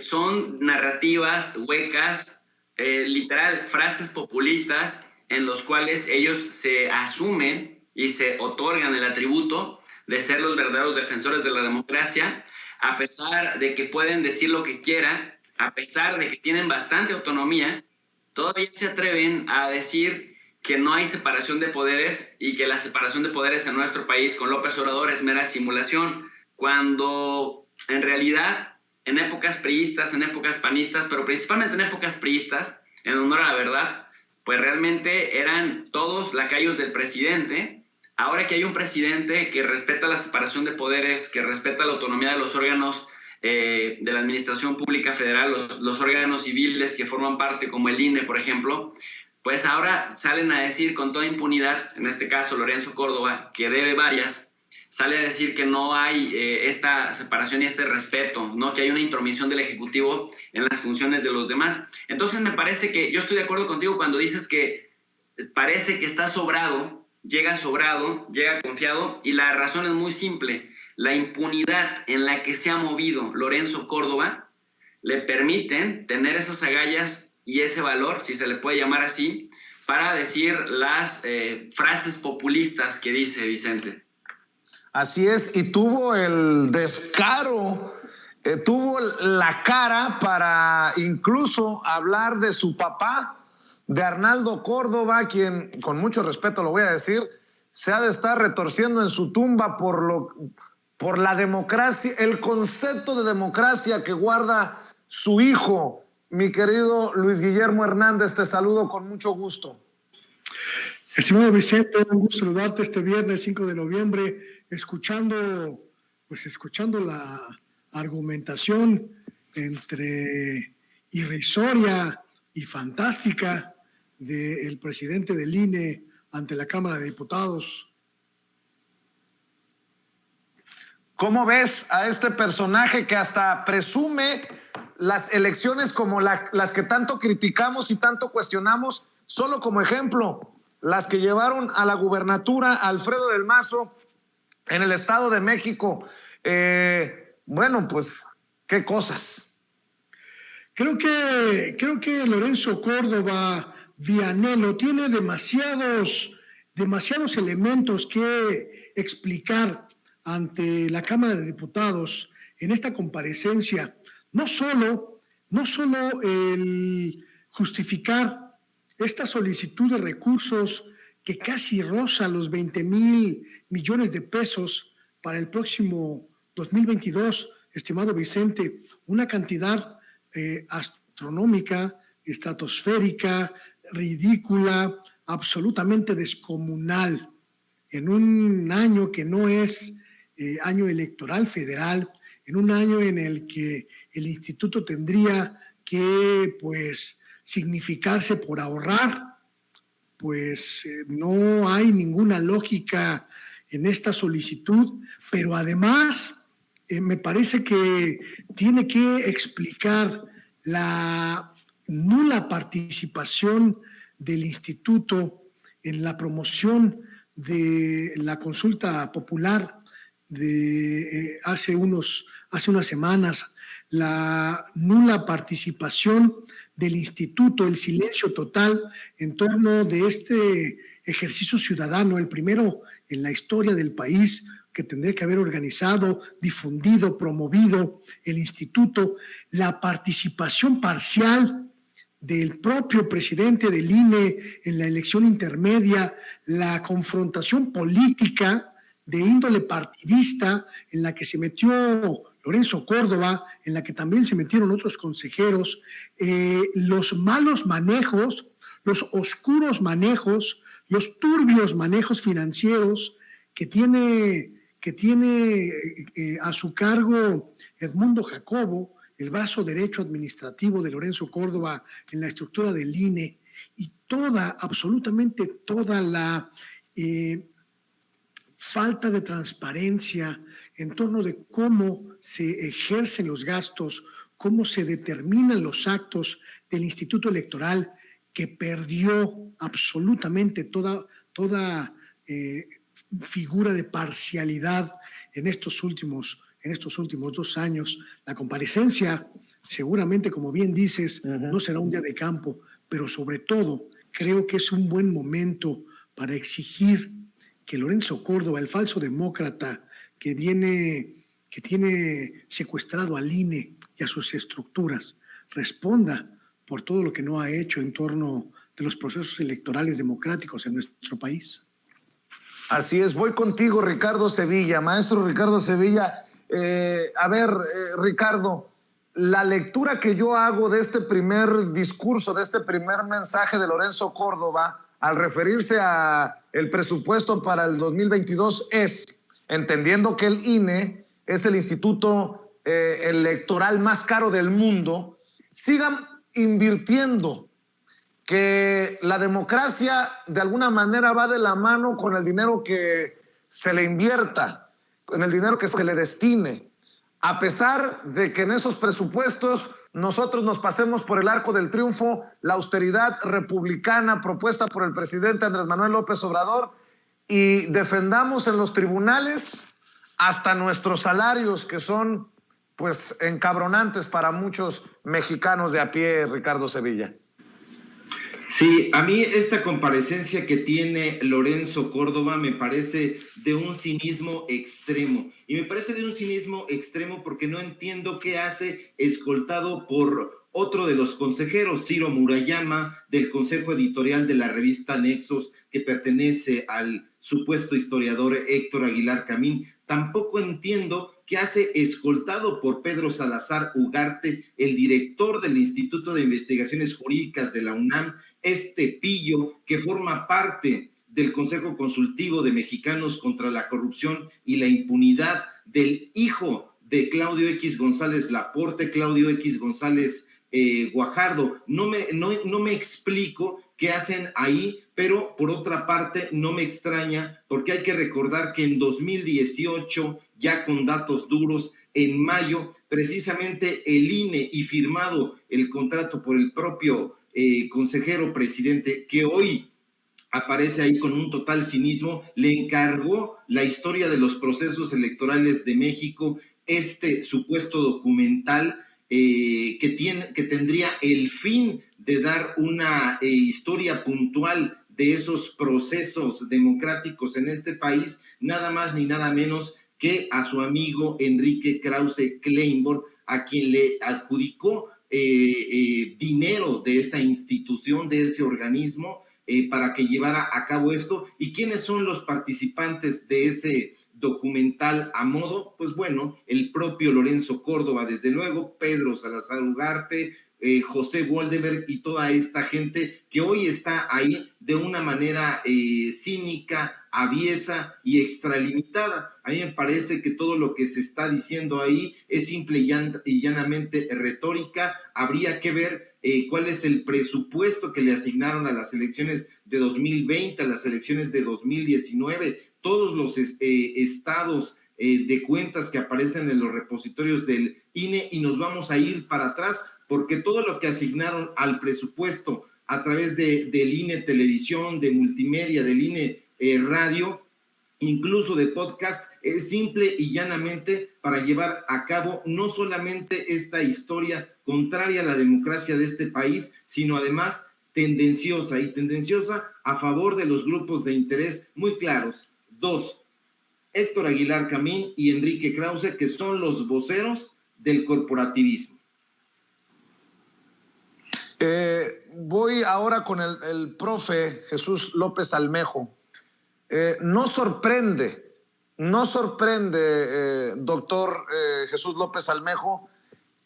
son narrativas huecas, literal, frases populistas en los cuales ellos se asumen y se otorgan el atributo de ser los verdaderos defensores de la democracia, a pesar de que pueden decir lo que quieran, a pesar de que tienen bastante autonomía, todavía se atreven a decir que no hay separación de poderes y que la separación de poderes en nuestro país con López Obrador es mera simulación, cuando en realidad en épocas priistas, en épocas panistas, pero principalmente en épocas priistas, en honor a la verdad, pues realmente eran todos lacayos del presidente. Ahora que hay un presidente que respeta la separación de poderes, que respeta la autonomía de los órganos de la administración pública federal, los órganos civiles que forman parte, como el INE, por ejemplo, pues ahora salen a decir con toda impunidad, en este caso Lorenzo Córdoba, que debe varias, sale a decir que no hay esta separación y este respeto, ¿no? Que hay una intromisión del Ejecutivo en las funciones de los demás. Entonces me parece que yo estoy de acuerdo contigo cuando dices que parece que está sobrado, llega confiado, y la razón es muy simple. La impunidad en la que se ha movido Lorenzo Córdoba le permiten tener esas agallas y ese valor, si se le puede llamar así, para decir las frases populistas que dice Vicente. Así es, y tuvo el descaro, tuvo la cara para incluso hablar de su papá, de Arnaldo Córdoba, quien, con mucho respeto lo voy a decir, se ha de estar retorciendo en su tumba por la democracia, el concepto de democracia que guarda su hijo. Mi querido Luis Guillermo Hernández, te saludo con mucho gusto. Estimado Vicente, un gusto saludarte este viernes 5 de noviembre, escuchando la argumentación entre irrisoria y fantástica del presidente del INE ante la Cámara de Diputados. ¿Cómo ves a este personaje que hasta presume las elecciones como las que tanto criticamos y tanto cuestionamos, solo como ejemplo, las que llevaron a la gubernatura a Alfredo del Mazo en el Estado de México? Bueno, pues, ¿qué cosas? Creo que Lorenzo Córdoba Vianello tiene demasiados elementos que explicar ante la Cámara de Diputados en esta comparecencia. No solo el justificar esta solicitud de recursos que casi roza los 20,000 millones de pesos para el próximo 2022, estimado Vicente, una cantidad astronómica, estratosférica, ridícula, absolutamente descomunal, en un año que no es año electoral federal, en un año en el que el instituto tendría que, pues, significarse por ahorrar, pues no hay ninguna lógica en esta solicitud, pero además me parece que tiene que explicar la nula participación del instituto en la promoción de la consulta popular de hace unas semanas, la nula participación del instituto, el silencio total en torno de este ejercicio ciudadano, el primero en la historia del país, que tendría que haber organizado, difundido, promovido el instituto, la participación parcial del propio presidente del INE en la elección intermedia, la confrontación política de índole partidista en la que se metió Lorenzo Córdoba, en la que también se metieron otros consejeros, los malos manejos, los oscuros manejos, los turbios manejos financieros que tiene a su cargo Edmundo Jacobo, el brazo derecho administrativo de Lorenzo Córdoba en la estructura del INE, y absolutamente toda la falta de transparencia en torno de cómo se ejercen los gastos, cómo se determinan los actos del Instituto Electoral, que perdió absolutamente toda figura de parcialidad en estos últimos 2 años. La comparecencia, seguramente, como bien dices, no será un día de campo, pero sobre todo creo que es un buen momento para exigir que Lorenzo Córdoba, el falso demócrata que tiene secuestrado al INE y a sus estructuras, responda por todo lo que no ha hecho en torno de los procesos electorales democráticos en nuestro país. Así es, voy contigo, Ricardo Sevilla. Maestro Ricardo Sevilla, Ricardo, la lectura que yo hago de este primer discurso, de este primer mensaje de Lorenzo Córdoba, al referirse a el presupuesto para el 2022 es, entendiendo que el INE es el instituto electoral más caro del mundo, sigan invirtiendo, que la democracia de alguna manera va de la mano con el dinero que se le invierta, con el dinero que se le destine, a pesar de que en esos presupuestos nosotros nos pasemos por el arco del triunfo la austeridad republicana propuesta por el presidente Andrés Manuel López Obrador y defendamos en los tribunales hasta nuestros salarios, que son pues encabronantes para muchos mexicanos de a pie, Ricardo Sevilla. Sí, a mí esta comparecencia que tiene Lorenzo Córdoba me parece de un cinismo extremo. Y me parece de un cinismo extremo porque no entiendo qué hace escoltado por otro de los consejeros, Ciro Murayama, del Consejo Editorial de la revista Nexos, que pertenece al supuesto historiador Héctor Aguilar Camín. Tampoco entiendo qué hace escoltado por Pedro Salazar Ugarte, el director del Instituto de Investigaciones Jurídicas de la UNAM, este pillo que forma parte del Consejo Consultivo de Mexicanos contra la Corrupción y la Impunidad, del hijo de Claudio X González Laporte, Claudio X González Guajardo. No me explico qué hacen ahí, pero por otra parte no me extraña, porque hay que recordar que en 2018, ya con datos duros, en mayo, precisamente el INE, y firmado el contrato por el propio consejero presidente, que hoy aparece ahí con un total cinismo, le encargó la historia de los procesos electorales de México, este supuesto documental que tendría el fin de dar una historia puntual de esos procesos democráticos en este país, nada más ni nada menos que a su amigo Enrique Krause Kleinborg, a quien le adjudicó dinero de esa institución, de ese organismo, para que llevara a cabo esto. ¿Y quiénes son los participantes de ese documental a modo? Pues bueno, el propio Lorenzo Córdoba, desde luego, Pedro Salazar Ugarte, José Woldenberg y toda esta gente que hoy está ahí de una manera cínica, aviesa y extralimitada. A mí me parece que todo lo que se está diciendo ahí es simple y llanamente retórica. Habría que ver cuál es el presupuesto que le asignaron a las elecciones de 2020, a las elecciones de 2019, todos los estados de cuentas que aparecen en los repositorios del INE, y nos vamos a ir para atrás, porque todo lo que asignaron al presupuesto a través del INE Televisión, de Multimedia, del INE Radio, incluso de podcast, es simple y llanamente para llevar a cabo no solamente esta historia contraria a la democracia de este país, sino además tendenciosa a favor de los grupos de interés muy claros. 2, Héctor Aguilar Camín y Enrique Krause, que son los voceros del corporativismo. Voy ahora con el profe Jesús López Almejo. No sorprende, doctor Jesús López Almejo,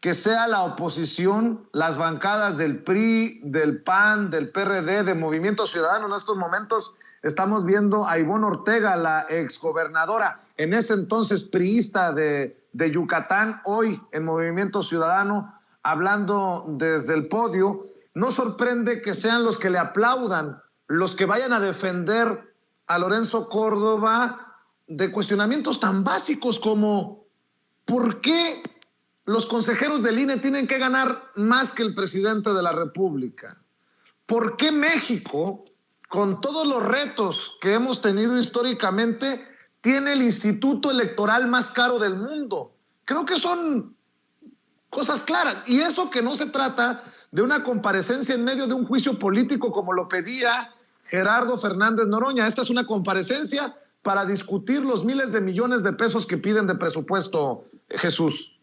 que sea la oposición, las bancadas del PRI, del PAN, del PRD, de Movimiento Ciudadano. En estos momentos estamos viendo a Ivonne Ortega, la exgobernadora, en ese entonces priista de de Yucatán, hoy en Movimiento Ciudadano, hablando desde el podio. No sorprende que sean los que le aplaudan, los que vayan a defender a Lorenzo Córdoba de cuestionamientos tan básicos como ¿por qué los consejeros del INE tienen que ganar más que el presidente de la República? ¿Por qué México, con todos los retos que hemos tenido históricamente, tiene el instituto electoral más caro del mundo? Creo que son cosas claras. Y eso que no se trata de una comparecencia en medio de un juicio político como lo pedía Gerardo Fernández Noroña. Esta es una comparecencia para discutir los miles de millones de pesos que piden de presupuesto, Jesús.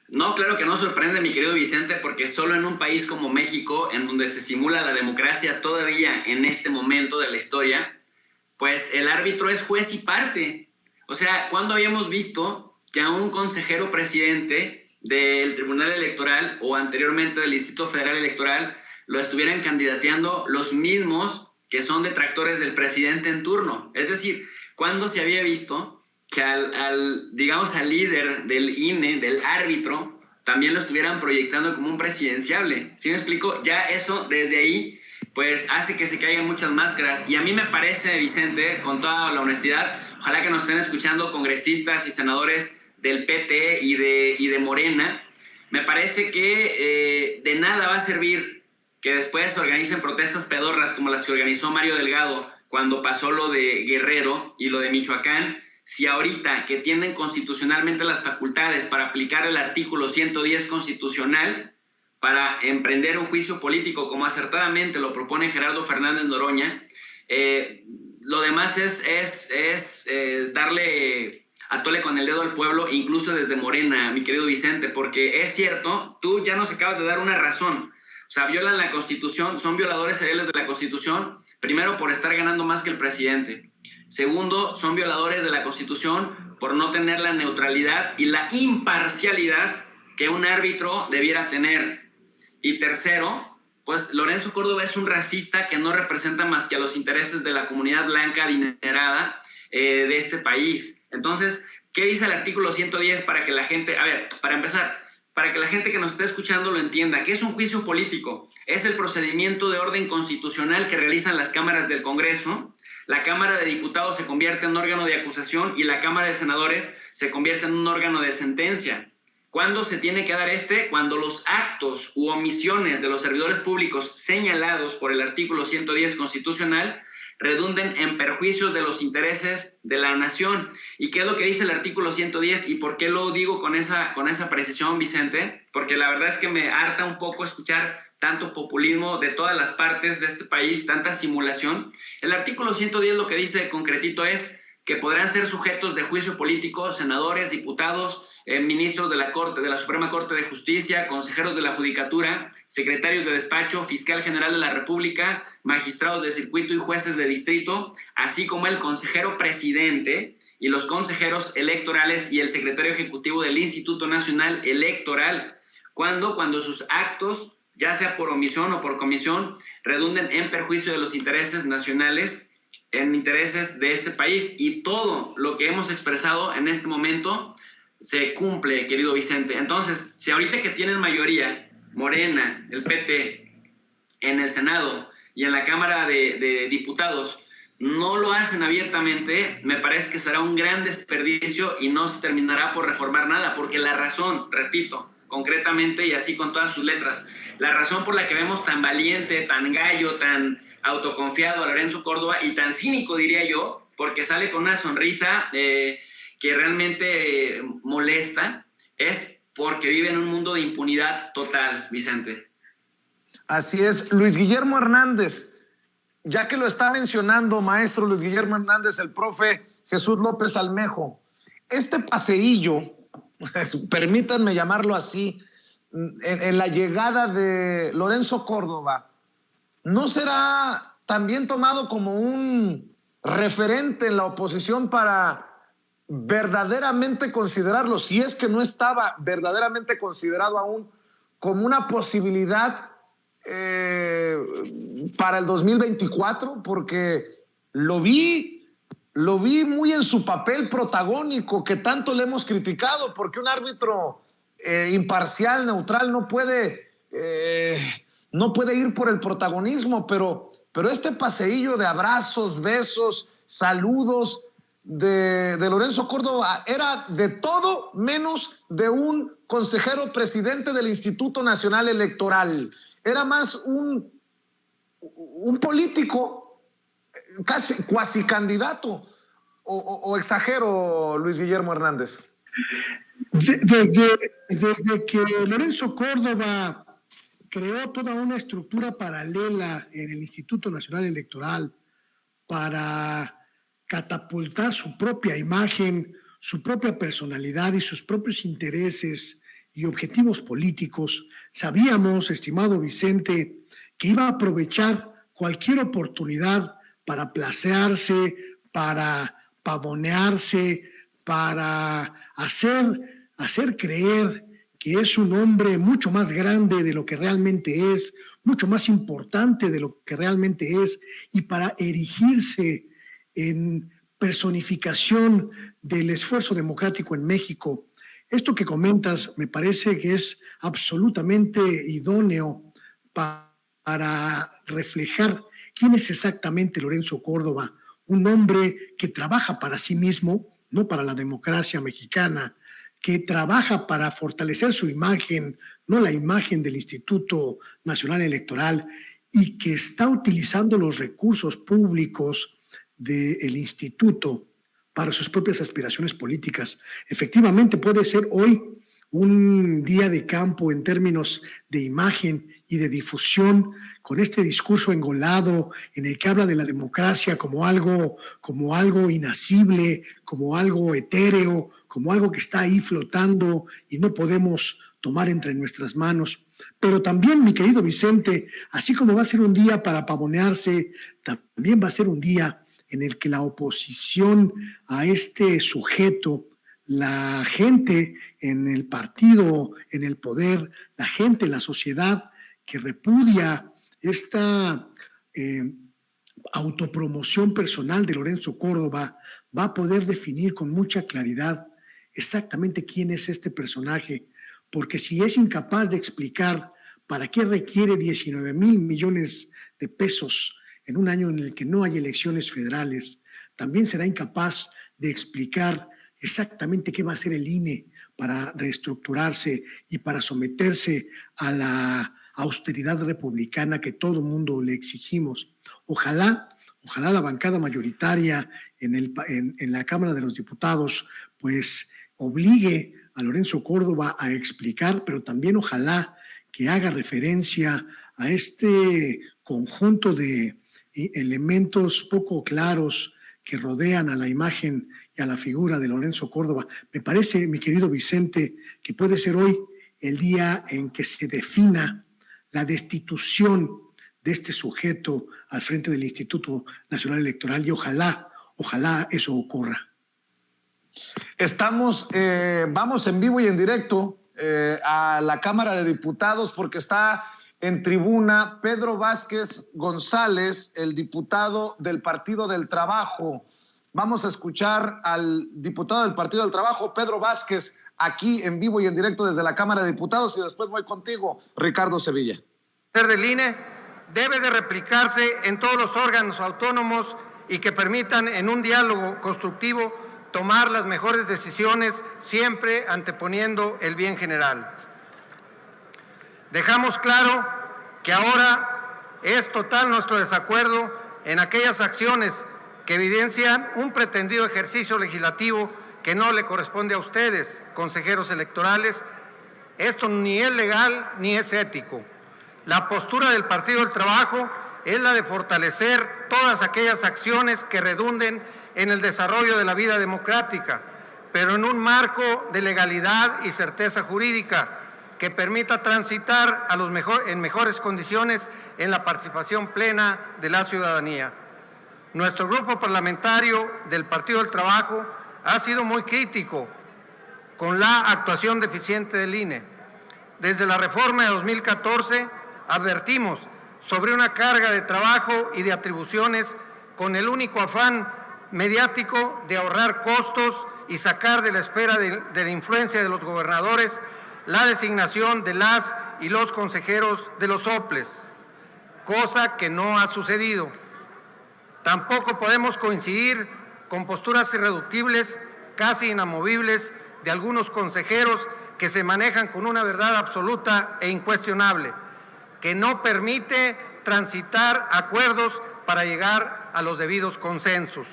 No, claro que no sorprende, mi querido Vicente, porque solo en un país como México, en donde se simula la democracia todavía en este momento de la historia, pues el árbitro es juez y parte. O sea, ¿cuándo habíamos visto que a un consejero presidente del Tribunal Electoral o anteriormente del Instituto Federal Electoral lo estuvieran candidateando los mismos que son detractores del presidente en turno? Es decir, ¿cuándo se había visto que al líder del INE, del árbitro, también lo estuvieran proyectando como un presidenciable? ¿Sí me explico? Ya eso, desde ahí, pues hace que se caigan muchas máscaras. Y a mí me parece, Vicente, con toda la honestidad, ojalá que nos estén escuchando congresistas y senadores del PT y de Morena, me parece que de nada va a servir que después se organicen protestas pedorras como las que organizó Mario Delgado cuando pasó lo de Guerrero y lo de Michoacán, si ahorita que tienen constitucionalmente las facultades para aplicar el artículo 110 constitucional para emprender un juicio político como acertadamente lo propone Gerardo Fernández Noroña, lo demás es darle a tole con el dedo al pueblo, incluso desde Morena, mi querido Vicente, porque es cierto, tú ya nos acabas de dar una razón. O sea, violan la Constitución, son violadores seriales de la Constitución, primero por estar ganando más que el presidente. Segundo, son violadores de la Constitución por no tener la neutralidad y la imparcialidad que un árbitro debiera tener. Y tercero, pues Lorenzo Córdoba es un racista que no representa más que a los intereses de la comunidad blanca adinerada de este país. Entonces, ¿qué dice el artículo 110 para que la gente, para empezar, para que la gente que nos está escuchando lo entienda? ¿Qué es un juicio político? Es el procedimiento de orden constitucional que realizan las cámaras del Congreso. La Cámara de Diputados se convierte en un órgano de acusación y la Cámara de Senadores se convierte en un órgano de sentencia. ¿Cuándo se tiene que dar Cuando los actos u omisiones de los servidores públicos señalados por el artículo 110 constitucional redunden en perjuicios de los intereses de la nación. ¿Y qué es lo que dice el artículo 110? ¿Y por qué lo digo con esa precisión, Vicente? Porque la verdad es que me harta un poco escuchar tanto populismo de todas las partes de este país, tanta simulación. El artículo 110 lo que dice concretito es que podrán ser sujetos de juicio político senadores, diputados, ministros de la Corte, de la Suprema Corte de Justicia, consejeros de la Judicatura, secretarios de despacho, fiscal general de la República, magistrados de circuito y jueces de distrito, así como el consejero presidente y los consejeros electorales y el secretario ejecutivo del Instituto Nacional Electoral. Cuando sus actos, ya sea por omisión o por comisión, redunden en perjuicio de los intereses nacionales, en intereses de este país. Y todo lo que hemos expresado en este momento se cumple, querido Vicente. Entonces, si ahorita que tienen mayoría, Morena, el PT, en el Senado y en la Cámara de Diputados, no lo hacen abiertamente, me parece que será un gran desperdicio y no se terminará por reformar nada, porque la razón, repito, concretamente y así con todas sus letras, la razón por la que vemos tan valiente, tan gallo, tan autoconfiado a Lorenzo Córdoba y tan cínico, diría yo, porque sale con una sonrisa que realmente molesta, es porque vive en un mundo de impunidad total, Vicente. Así es. Luis Guillermo Hernández, ya que lo está mencionando, maestro Luis Guillermo Hernández, el profe Jesús López Almejo, este paseillo, permítanme llamarlo así, en la llegada de Lorenzo Córdoba, ¿no será también tomado como un referente en la oposición para verdaderamente considerarlo, si es que no estaba verdaderamente considerado aún, como una posibilidad para el 2024? Porque lo vi lo vi muy en su papel protagónico que tanto le hemos criticado, porque un árbitro imparcial, neutral, no puede ir por el protagonismo, pero este paseillo de abrazos, besos, saludos de Lorenzo Córdoba era de todo menos de un consejero presidente del Instituto Nacional Electoral. Era más un político, casi cuasi candidato, o exagero, Luis Guillermo Hernández. Desde que Lorenzo Córdoba creó toda una estructura paralela en el Instituto Nacional Electoral para catapultar su propia imagen, su propia personalidad y sus propios intereses y objetivos políticos, sabíamos, estimado Vicente, que iba a aprovechar cualquier oportunidad para placearse, para pavonearse, para hacer creer que es un hombre mucho más grande de lo que realmente es, mucho más importante de lo que realmente es, y para erigirse en personificación del esfuerzo democrático en México. Esto que comentas me parece que es absolutamente idóneo para reflejar quién es exactamente Lorenzo Córdoba, un hombre que trabaja para sí mismo, no para la democracia mexicana, que trabaja para fortalecer su imagen, no la imagen del Instituto Nacional Electoral, y que está utilizando los recursos públicos del instituto para sus propias aspiraciones políticas. Efectivamente, puede ser hoy un día de campo en términos de imagen y de difusión, con este discurso engolado en el que habla de la democracia como algo inasible, como algo etéreo, como algo que está ahí flotando y no podemos tomar entre nuestras manos. Pero también, mi querido Vicente, así como va a ser un día para pavonearse, también va a ser un día en el que la oposición a este sujeto, la gente en el partido, en el poder, la gente en la sociedad que repudia esta autopromoción personal de Lorenzo Córdoba, va a poder definir con mucha claridad exactamente quién es este personaje, porque si es incapaz de explicar para qué requiere 19,000 millones de pesos en un año en el que no hay elecciones federales, también será incapaz de explicar exactamente qué va a hacer el INE para reestructurarse y para someterse a la austeridad republicana que todo mundo le exigimos. Ojalá la bancada mayoritaria en la Cámara de los Diputados pues obligue a Lorenzo Córdoba a explicar, pero también ojalá que haga referencia a este conjunto de elementos poco claros que rodean a la imagen y a la figura de Lorenzo Córdoba. Me parece, mi querido Vicente, que puede ser hoy el día en que se defina la destitución de este sujeto al frente del Instituto Nacional Electoral, y ojalá eso ocurra. Vamos en vivo y en directo a la Cámara de Diputados porque está en tribuna Pedro Vázquez González, el diputado del Partido del Trabajo. Vamos a escuchar al diputado del Partido del Trabajo, Pedro Vázquez, aquí en vivo y en directo desde la Cámara de Diputados, y después voy contigo, Ricardo Sevilla. Del INE debe de replicarse en todos los órganos autónomos y que permitan en un diálogo constructivo tomar las mejores decisiones, siempre anteponiendo el bien general. Dejamos claro que ahora es total nuestro desacuerdo en aquellas acciones que evidencian un pretendido ejercicio legislativo que no le corresponde a ustedes, consejeros electorales. Esto ni es legal ni es ético. La postura del Partido del Trabajo es la de fortalecer todas aquellas acciones que redunden en el desarrollo de la vida democrática, pero en un marco de legalidad y certeza jurídica que permita transitar en mejores condiciones en la participación plena de la ciudadanía. Nuestro grupo parlamentario del Partido del Trabajo ha sido muy crítico con la actuación deficiente del INE. Desde la reforma de 2014 advertimos sobre una carga de trabajo y de atribuciones con el único afán mediático de ahorrar costos y sacar de la esfera de la influencia de los gobernadores la designación de las y los consejeros de los soples, cosa que no ha sucedido. Tampoco podemos coincidir con posturas irreductibles, casi inamovibles, de algunos consejeros que se manejan con una verdad absoluta e incuestionable, que no permite transitar acuerdos para llegar a los debidos consensos.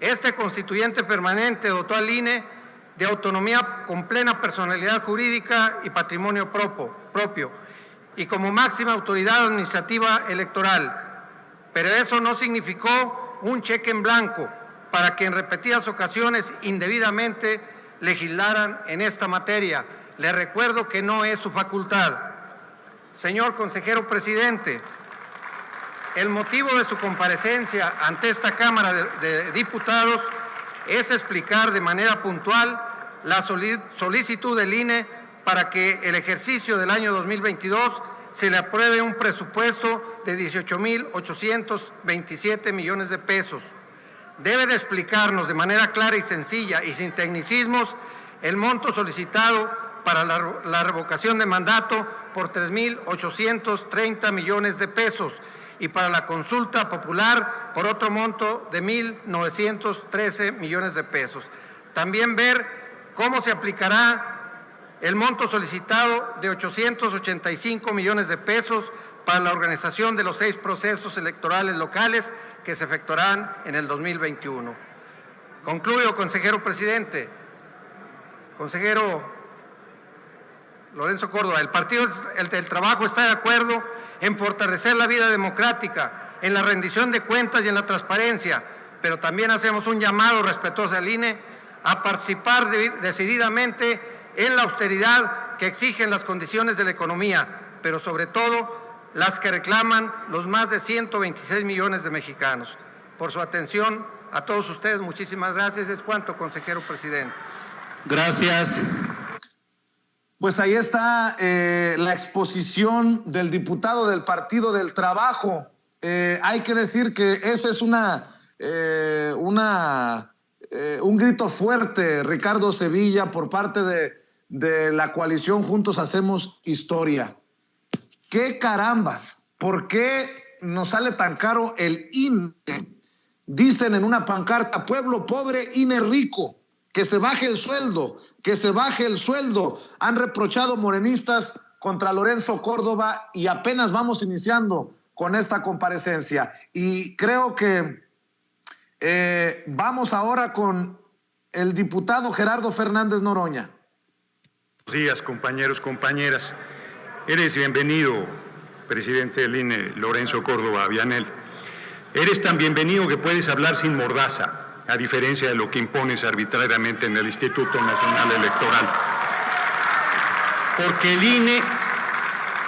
Este constituyente permanente dotó al INE de autonomía con plena personalidad jurídica y patrimonio propio, y como máxima autoridad administrativa electoral. Pero eso no significó un cheque en blanco para que en repetidas ocasiones indebidamente legislaran en esta materia. Les recuerdo que no es su facultad. Señor consejero presidente, el motivo de su comparecencia ante esta Cámara de Diputados es explicar de manera puntual la solicitud del INE para que el ejercicio del año 2022 se le apruebe un presupuesto de 18.827 millones de pesos. Debe de explicarnos de manera clara y sencilla y sin tecnicismos el monto solicitado para la revocación de mandato por 3.830 millones de pesos y para la consulta popular por otro monto de 1.913 millones de pesos. También ver cómo se aplicará el monto solicitado de 885 millones de pesos para la organización de los 6 procesos electorales locales que se efectuarán en el 2021. Concluyo, consejero presidente. Consejero Lorenzo Córdoba, el Partido del Trabajo está de acuerdo en fortalecer la vida democrática, en la rendición de cuentas y en la transparencia, pero también hacemos un llamado respetuoso al INE a participar decididamente en la austeridad que exigen las condiciones de la economía, pero sobre todo las que reclaman los más de 126 millones de mexicanos. Por su atención a todos ustedes, muchísimas gracias. Es cuanto, consejero presidente. Gracias. Pues ahí está la exposición del diputado del Partido del Trabajo. Hay que decir que ese es un grito fuerte, Ricardo Sevilla, por parte de la coalición Juntos Hacemos Historia. ¿Qué carambas? ¿Por qué nos sale tan caro el INE? Dicen en una pancarta, pueblo pobre, INE rico. Que se baje el sueldo, que se baje el sueldo. Han reprochado morenistas contra Lorenzo Córdoba y apenas vamos iniciando con esta comparecencia. Y creo que vamos ahora con el diputado Gerardo Fernández Noroña. Buenos días, compañeros, compañeras. Eres bienvenido, presidente del INE, Lorenzo Córdoba Vianel. Eres tan bienvenido que puedes hablar sin mordaza, a diferencia de lo que impones arbitrariamente en el Instituto Nacional Electoral. Porque el INE,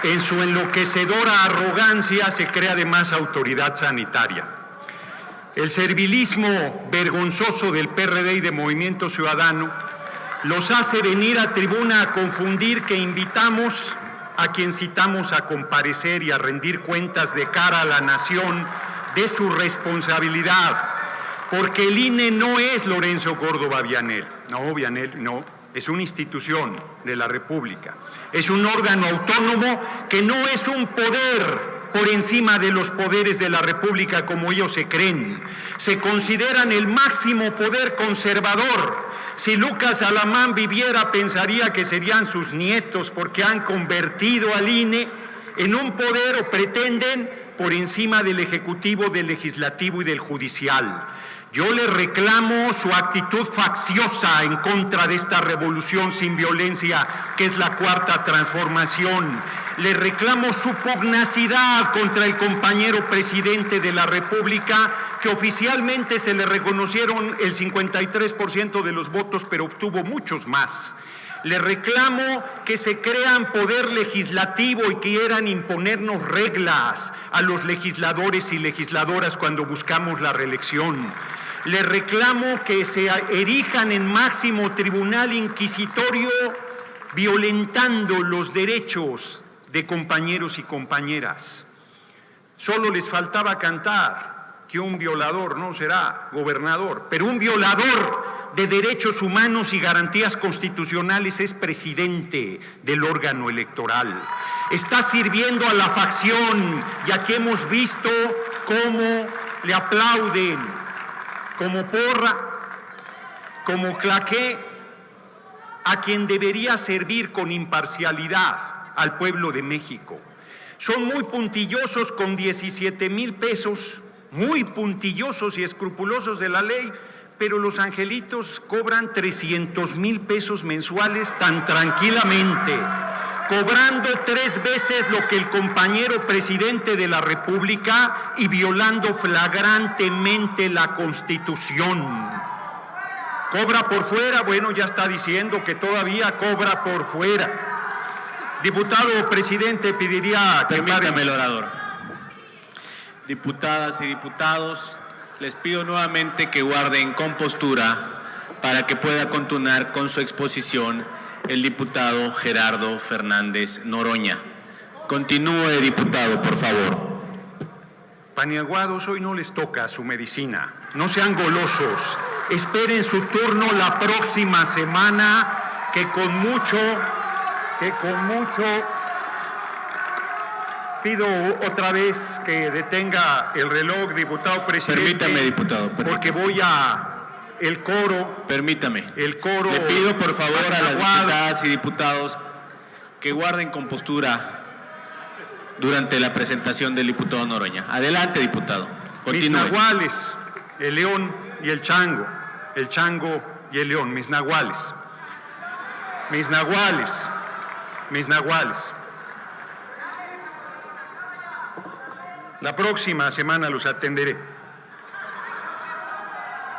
en su enloquecedora arrogancia, se cree además autoridad sanitaria. El servilismo vergonzoso del PRD y de Movimiento Ciudadano los hace venir a tribuna a confundir que invitamos a quien citamos a comparecer y a rendir cuentas de cara a la nación de su responsabilidad. Porque el INE no es Lorenzo Córdoba Vianel. No, Vianel, no. Es una institución de la República. Es un órgano autónomo que no es un poder por encima de los poderes de la República como ellos se creen. Se consideran el máximo poder conservador. Si Lucas Alamán viviera, pensaría que serían sus nietos porque han convertido al INE en un poder, o pretenden, por encima del Ejecutivo, del Legislativo y del Judicial. Yo le reclamo su actitud facciosa en contra de esta revolución sin violencia que es la Cuarta Transformación. Le reclamo su pugnacidad contra el compañero presidente de la República, que oficialmente se le reconocieron el 53% de los votos, pero obtuvo muchos más. Le reclamo que se crean poder legislativo y quieran imponernos reglas a los legisladores y legisladoras cuando buscamos la reelección. Le reclamo que se erijan en máximo tribunal inquisitorio, violentando los derechos de compañeros y compañeras. Solo les faltaba cantar, que un violador no será gobernador, pero un violador de derechos humanos y garantías constitucionales es presidente del órgano electoral. Está sirviendo a la facción y aquí hemos visto cómo le aplauden, como porra, como claqué, a quien debería servir con imparcialidad, al pueblo de México. Son muy puntillosos con 17,000 pesos, muy puntillosos y escrupulosos de la ley, pero los angelitos cobran 300,000 pesos mensuales tan tranquilamente, cobrando 3 veces lo que el compañero presidente de la República y violando flagrantemente la Constitución. ¿Cobra por fuera? Bueno, ya está diciendo que todavía cobra por fuera. Diputado presidente, pediría que... Permítame, el orador. Diputadas y diputados, les pido nuevamente que guarden compostura para que pueda continuar con su exposición el diputado Gerardo Fernández Noroña. Continúe, diputado, por favor. Paniaguados, hoy no les toca su medicina. No sean golosos. Esperen su turno la próxima semana, que con mucho pido otra vez que detenga el reloj, diputado presidente. Permítame, diputado. Permítame. Porque voy a el coro. Permítame. El coro. Le pido por favor a las diputadas y diputados que guarden compostura durante la presentación del diputado Noroña. Adelante, diputado. Continúe. Mis nahuales, el león y el chango y el león, mis nahuales. La próxima semana los atenderé.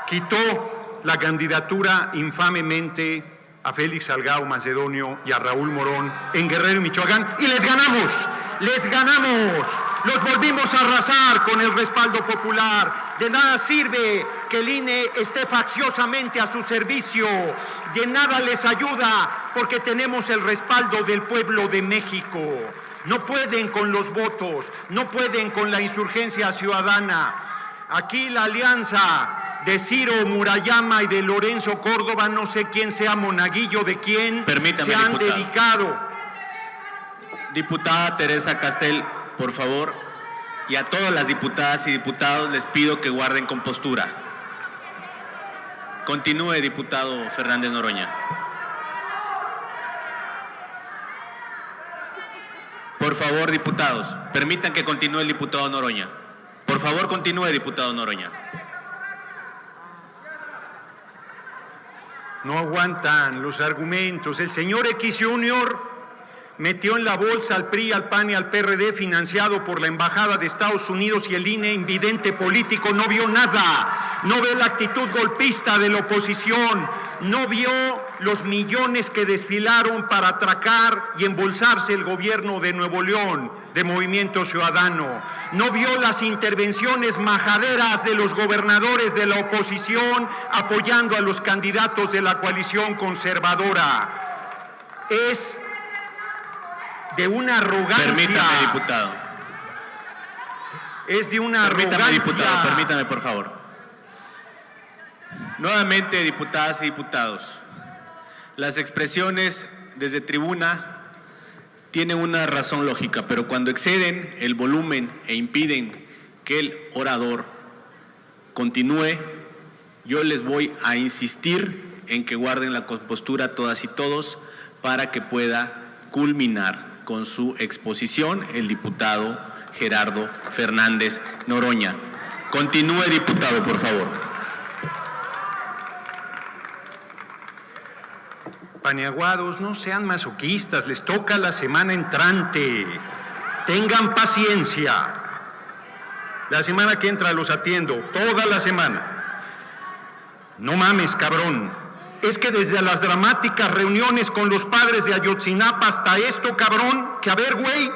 Quitó la candidatura infamemente a Félix Salgado Macedonio y a Raúl Morón en Guerrero y Michoacán y les ganamos, los volvimos a arrasar con el respaldo popular. De nada sirve que el INE esté facciosamente a su servicio, de nada les ayuda porque tenemos el respaldo del pueblo de México. No pueden con los votos, no pueden con la insurgencia ciudadana. Aquí la alianza de Ciro Murayama y de Lorenzo Córdoba, no sé quién sea monaguillo de quién, permítame, se han diputado. dedicado. Diputada Teresa Castel, por favor, y a todas las diputadas y diputados les pido que guarden compostura. Continúe, diputado Fernández Noroña. Por favor, diputados, permitan que continúe el diputado Noroña. Por favor, continúe, diputado Noroña. No aguantan los argumentos. El señor X Junior metió en la bolsa al PRI, al PAN y al PRD, financiado por la Embajada de Estados Unidos, y el INE, invidente político, no vio nada. No ve la actitud golpista de la oposición. No vio los millones que desfilaron para atracar y embolsarse el gobierno de Nuevo León, de Movimiento Ciudadano. No vio las intervenciones majaderas de los gobernadores de la oposición apoyando a los candidatos de la coalición conservadora. Es de una arrogancia. Permítame, diputado. Es de una Permítame, arrogancia. diputado, permítame, por favor. Nuevamente, diputadas y diputados, las expresiones desde tribuna tienen una razón lógica, pero cuando exceden el volumen e impiden que el orador continúe, yo les voy a insistir en que guarden la compostura todas y todos para que pueda culminar con su exposición el diputado Gerardo Fernández Noroña. Continúe, diputado, por favor. Paniaguados, no sean masoquistas, les toca la semana entrante. Tengan paciencia. La semana que entra los atiendo, toda la semana. No mames, cabrón. Es que desde las dramáticas reuniones con los padres de Ayotzinapa hasta esto, cabrón, que a ver, güey,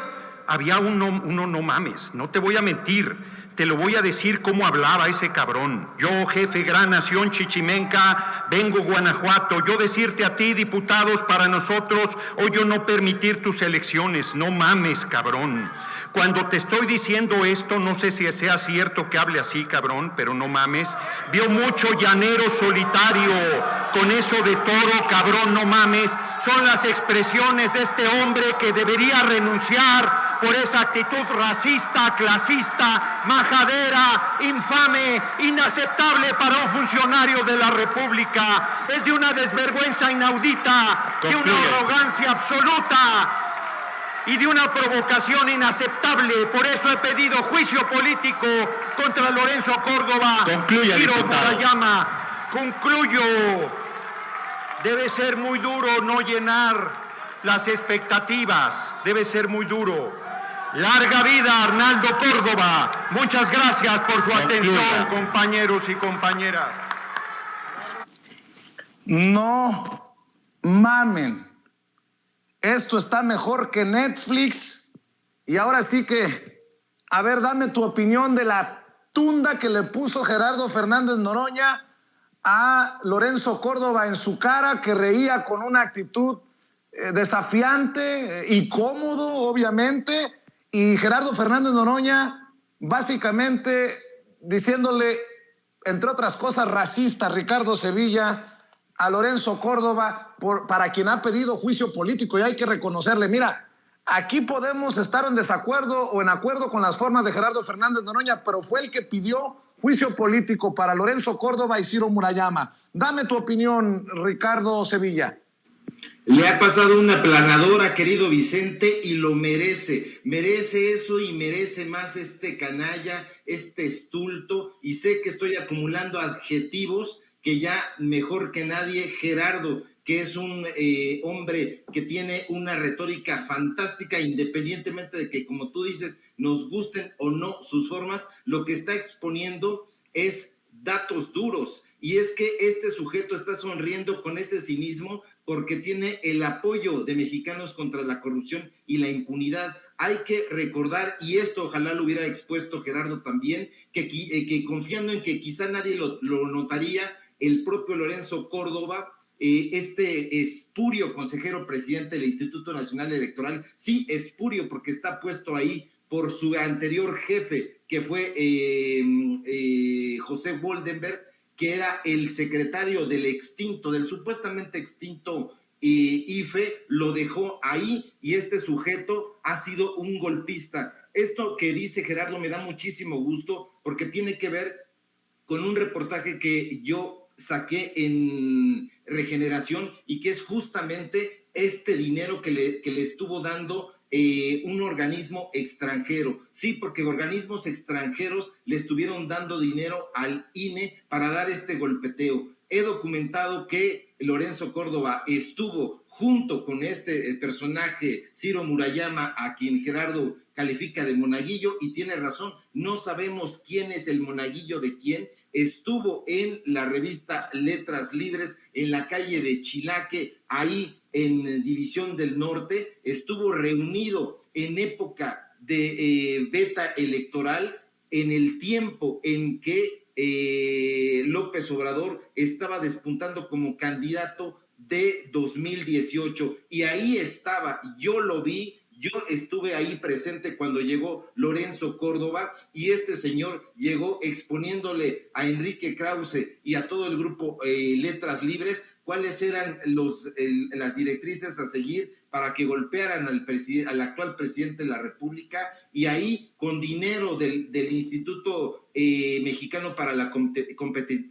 había uno no mames, no te voy a mentir. Te lo voy a decir cómo hablaba ese cabrón. Yo, jefe, gran nación chichimenca, vengo Guanajuato. Yo decirte a ti, diputados, para nosotros, o yo no permitir tus elecciones. No mames, cabrón. Cuando te estoy diciendo esto, no sé si sea cierto que hable así, cabrón, pero no mames. Vio mucho llanero solitario, con eso de toro, cabrón, no mames. Son las expresiones de este hombre que debería renunciar por esa actitud racista, clasista, majadera, infame, inaceptable para un funcionario de la República. Es de una desvergüenza inaudita, de una arrogancia absoluta y de una provocación inaceptable. Por eso he pedido juicio político contra Lorenzo Córdoba. Concluya, Ciro diputado. Murayama. Concluyo. Debe ser muy duro no llenar las expectativas. Debe ser muy duro. Larga vida, Arnaldo Córdoba. Muchas gracias por su atención, compañeros y compañeras. No mamen. Esto está mejor que Netflix. Y ahora sí que, a ver, dame tu opinión de la tunda que le puso Gerardo Fernández Noroña a Lorenzo Córdoba en su cara, que reía con una actitud desafiante y cómodo, obviamente. Y Gerardo Fernández Noroña básicamente diciéndole, entre otras cosas, racista, Ricardo Sevilla, a Lorenzo Córdoba, para quien ha pedido juicio político, y hay que reconocerle. Mira, aquí podemos estar en desacuerdo o en acuerdo con las formas de Gerardo Fernández Noroña, pero fue el que pidió juicio político para Lorenzo Córdoba y Ciro Murayama. Dame tu opinión, Ricardo Sevilla. Le ha pasado una planadora, querido Vicente, y lo merece. Merece eso y merece más este canalla, este estulto, y sé que estoy acumulando adjetivos que ya mejor que nadie, Gerardo, que es un hombre que tiene una retórica fantástica, independientemente de que, como tú dices, nos gusten o no sus formas, lo que está exponiendo es datos duros. Y es que este sujeto está sonriendo con ese cinismo porque tiene el apoyo de Mexicanos contra la Corrupción y la Impunidad. Hay que recordar, y esto ojalá lo hubiera expuesto Gerardo también, que confiando en que quizá nadie lo notaría, el propio Lorenzo Córdoba, este espurio consejero presidente del Instituto Nacional Electoral, sí, espurio porque está puesto ahí por su anterior jefe, que fue José Woldenberg, que era el secretario del supuestamente extinto IFE, lo dejó ahí, y este sujeto ha sido un golpista. Esto que dice Gerardo me da muchísimo gusto porque tiene que ver con un reportaje que yo saqué en Regeneración y que es justamente este dinero que le estuvo dando un organismo extranjero. Sí, porque organismos extranjeros le estuvieron dando dinero al INE para dar este golpeteo. He documentado que Lorenzo Córdoba estuvo junto con este personaje, Ciro Murayama, a quien Gerardo califica de monaguillo, y tiene razón, no sabemos quién es el monaguillo de quién. Estuvo en la revista Letras Libres, en la calle de Chilaque, ahí en División del Norte, estuvo reunido en época de veta electoral, en el tiempo en que López Obrador estaba despuntando como candidato de 2018, y ahí estaba, yo lo vi, yo estuve ahí presente cuando llegó Lorenzo Córdoba, y este señor llegó exponiéndole a Enrique Krause y a todo el grupo Letras Libres cuáles eran las directrices a seguir para que golpearan al actual presidente de la República, y ahí con dinero del Instituto Mexicano para la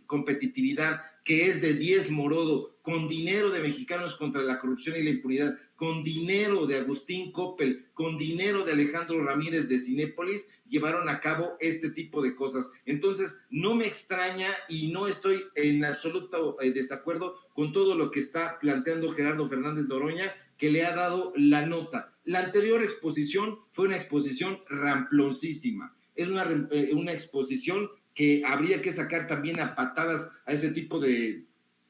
Competitividad, que es de Díez Morodo, con dinero de Mexicanos contra la Corrupción y la Impunidad, con dinero de Agustín Coppel, con dinero de Alejandro Ramírez de Cinépolis, llevaron a cabo este tipo de cosas. Entonces, no me extraña y no estoy en absoluto desacuerdo con todo lo que está planteando Gerardo Fernández Noroña, que le ha dado la nota. La anterior exposición fue una exposición ramploncísima. Es una exposición que habría que sacar también a patadas a ese tipo de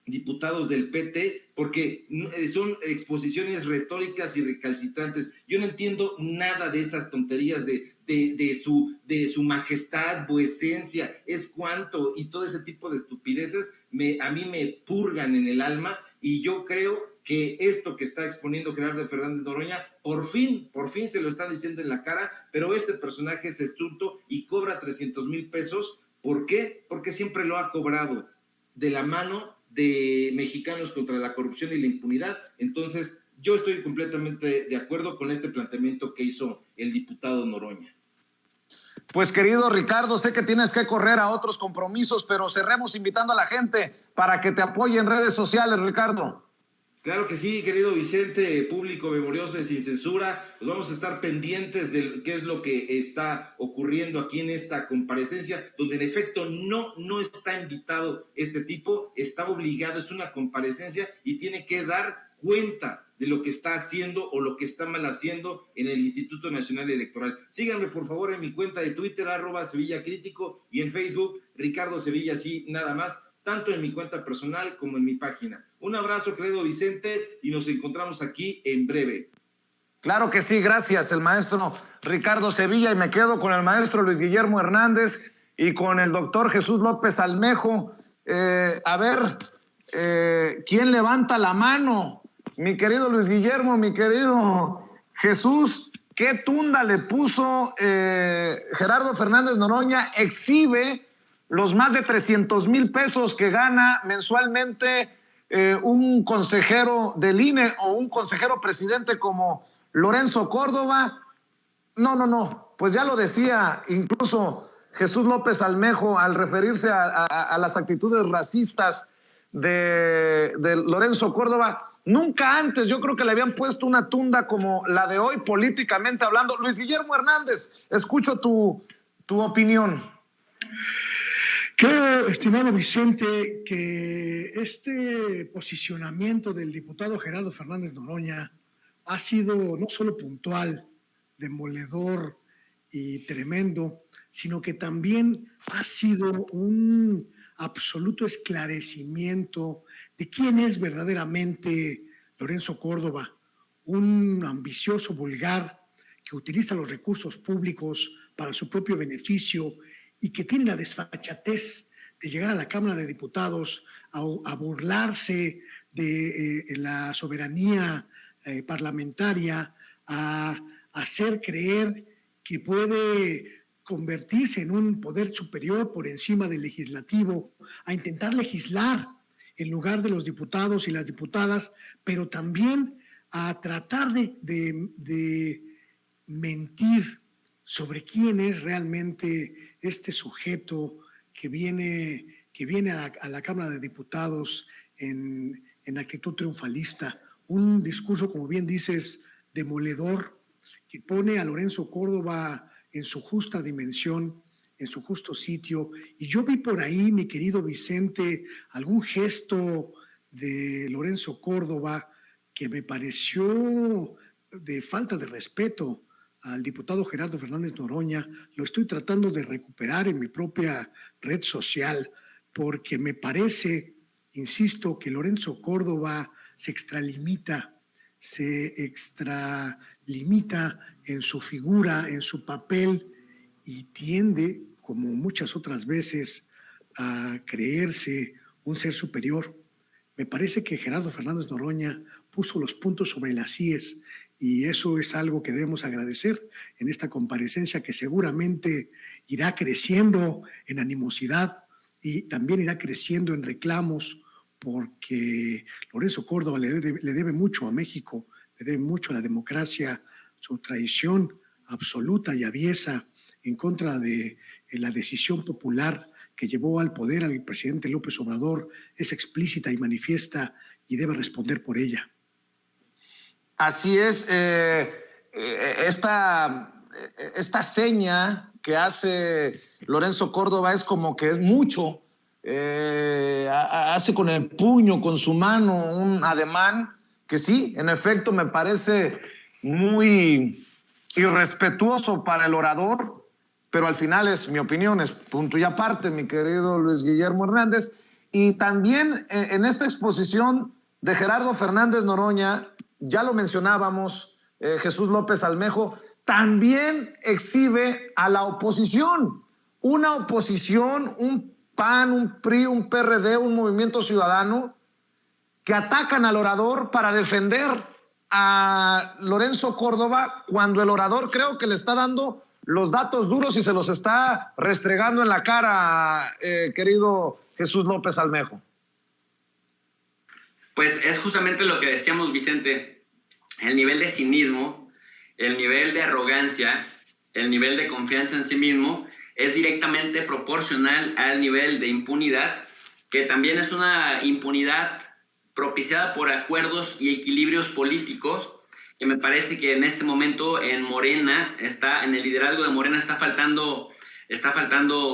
diputados del PT, porque son exposiciones retóricas y recalcitrantes. Yo no entiendo nada de esas tonterías de su majestad, vuecencia, es cuanto, y todo ese tipo de estupideces a mí me purgan en el alma, y yo creo que esto que está exponiendo Gerardo Fernández Noroña, por fin se lo está diciendo en la cara, pero este personaje es astuto y cobra 300,000 pesos. ¿Por qué? Porque siempre lo ha cobrado de la mano de Mexicanos contra la Corrupción y la Impunidad. Entonces, yo estoy completamente de acuerdo con este planteamiento que hizo el diputado Noroña. Pues querido Ricardo, sé que tienes que correr a otros compromisos, pero cerremos invitando a la gente para que te apoye en redes sociales, Ricardo. Claro que sí, querido Vicente, público memorioso de Sin Censura, pues vamos a estar pendientes de qué es lo que está ocurriendo aquí en esta comparecencia, donde en efecto no está invitado este tipo, está obligado, es una comparecencia y tiene que dar cuenta de lo que está haciendo o lo que está mal haciendo en el Instituto Nacional Electoral. Síganme por favor en mi cuenta de Twitter, @SevillaCrítico, y en Facebook, Ricardo Sevilla, sí, nada más, tanto en mi cuenta personal como en mi página. Un abrazo, querido Vicente, y nos encontramos aquí en breve. Claro que sí, gracias, el maestro Ricardo Sevilla, y me quedo con el maestro Luis Guillermo Hernández y con el doctor Jesús López Almejo. A ver, ¿quién levanta la mano? Mi querido Luis Guillermo, mi querido Jesús, ¿qué tunda le puso Gerardo Fernández Noroña? Exhibe los más de 300,000 pesos que gana mensualmente un consejero del INE o un consejero presidente como Lorenzo Córdoba. No, pues ya lo decía incluso Jesús López Almejo al referirse a las actitudes racistas de Lorenzo Córdoba. Nunca antes yo creo que le habían puesto una tunda como la de hoy, políticamente hablando. Luis Guillermo Hernández, escucho tu opinión. Creo, estimado Vicente, que este posicionamiento del diputado Gerardo Fernández Noroña ha sido no solo puntual, demoledor y tremendo, sino que también ha sido un absoluto esclarecimiento de quién es verdaderamente Lorenzo Córdoba, un ambicioso vulgar que utiliza los recursos públicos para su propio beneficio y que tiene la desfachatez de llegar a la Cámara de Diputados a burlarse de la soberanía parlamentaria, a hacer creer que puede convertirse en un poder superior por encima del legislativo, a intentar legislar en lugar de los diputados y las diputadas, pero también a tratar de mentir sobre quién es realmente este sujeto que viene a la Cámara de Diputados en actitud triunfalista. Un discurso, como bien dices, demoledor, que pone a Lorenzo Córdoba en su justa dimensión, en su justo sitio. Y yo vi por ahí, mi querido Vicente, algún gesto de Lorenzo Córdoba que me pareció de falta de respeto al diputado Gerardo Fernández Noroña. Lo estoy tratando de recuperar en mi propia red social, porque me parece, insisto, que Lorenzo Córdoba se extralimita en su figura, en su papel, y tiende, como muchas otras veces, a creerse un ser superior. Me parece que Gerardo Fernández Noroña puso los puntos sobre las íes, y eso es algo que debemos agradecer en esta comparecencia, que seguramente irá creciendo en animosidad y también irá creciendo en reclamos, porque Lorenzo Córdoba le debe mucho a México, le debe mucho a la democracia. Su traición absoluta y aviesa en contra de la decisión popular que llevó al poder al presidente López Obrador es explícita y manifiesta, y debe responder por ella. Así es, esta seña que hace Lorenzo Córdoba es como que es mucho, hace con el puño, con su mano, un ademán que sí, en efecto me parece muy irrespetuoso para el orador, pero al final es mi opinión, es punto y aparte, mi querido Luis Guillermo Hernández. Y también en esta exposición de Gerardo Fernández Noroña, ya lo mencionábamos, Jesús López Almejo, también exhibe a la oposición, una oposición, un PAN, un PRI, un PRD, un Movimiento Ciudadano, que atacan al orador para defender a Lorenzo Córdoba, cuando el orador creo que le está dando los datos duros y se los está restregando en la cara, querido Jesús López Almejo. Pues es justamente lo que decíamos, Vicente, el nivel de cinismo, el nivel de arrogancia, el nivel de confianza en sí mismo es directamente proporcional al nivel de impunidad, que también es una impunidad propiciada por acuerdos y equilibrios políticos, que me parece que en este momento en Morena, en el liderazgo de Morena está faltando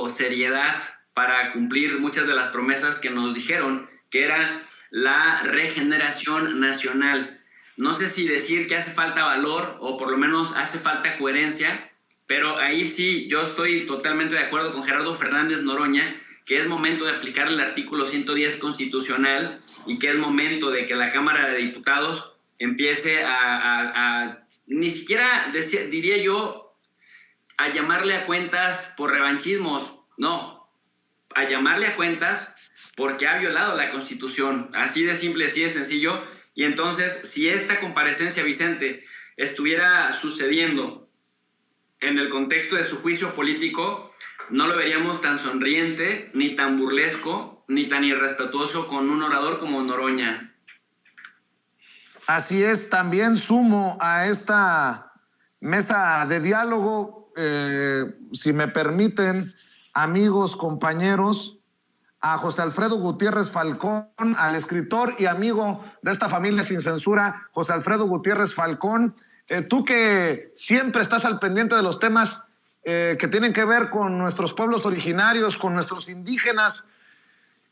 seriedad para cumplir muchas de las promesas que nos dijeron, que era la regeneración nacional. No sé si decir que hace falta valor o por lo menos hace falta coherencia, pero ahí sí yo estoy totalmente de acuerdo con Gerardo Fernández Noroña, que es momento de aplicar el artículo 110 constitucional y que es momento de que la Cámara de Diputados empiece a ni siquiera diría yo a llamarle a cuentas por revanchismos, no, a llamarle a cuentas porque ha violado la Constitución, así de simple, así de sencillo. Y entonces, si esta comparecencia, Vicente, estuviera sucediendo en el contexto de su juicio político, no lo veríamos tan sonriente, ni tan burlesco, ni tan irrespetuoso con un orador como Noroña. Así es, también sumo a esta mesa de diálogo, si me permiten, amigos, compañeros, a José Alfredo Gutiérrez Falcón, al escritor y amigo de esta familia sin censura, José Alfredo Gutiérrez Falcón. Tú que siempre estás al pendiente de los temas que tienen que ver con nuestros pueblos originarios, con nuestros indígenas,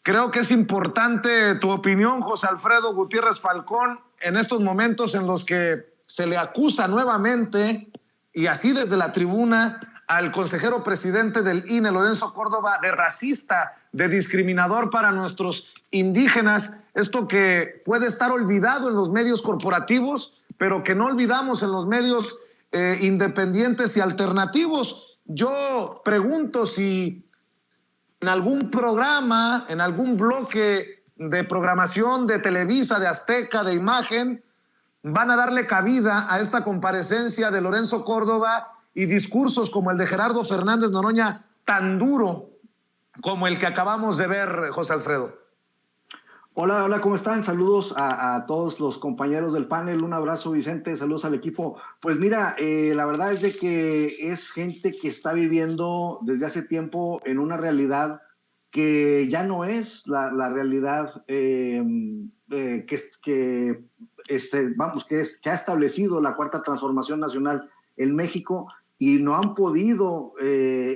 creo que es importante tu opinión, José Alfredo Gutiérrez Falcón, en estos momentos en los que se le acusa nuevamente, y así desde la tribuna, al consejero presidente del INE, Lorenzo Córdoba, de racista, de discriminador para nuestros indígenas, esto que puede estar olvidado en los medios corporativos, pero que no olvidamos en los medios independientes y alternativos. Yo pregunto si en algún programa, en algún bloque de programación de Televisa, de Azteca, de Imagen, van a darle cabida a esta comparecencia de Lorenzo Córdoba y discursos como el de Gerardo Fernández Noroña, tan duro como el que acabamos de ver, José Alfredo. Hola, ¿cómo están? Saludos a todos los compañeros del panel, un abrazo, Vicente, saludos al equipo. Pues mira, la verdad es de que es gente que está viviendo desde hace tiempo en una realidad que ya no es la realidad que ha establecido la Cuarta Transformación Nacional en México, y no han podido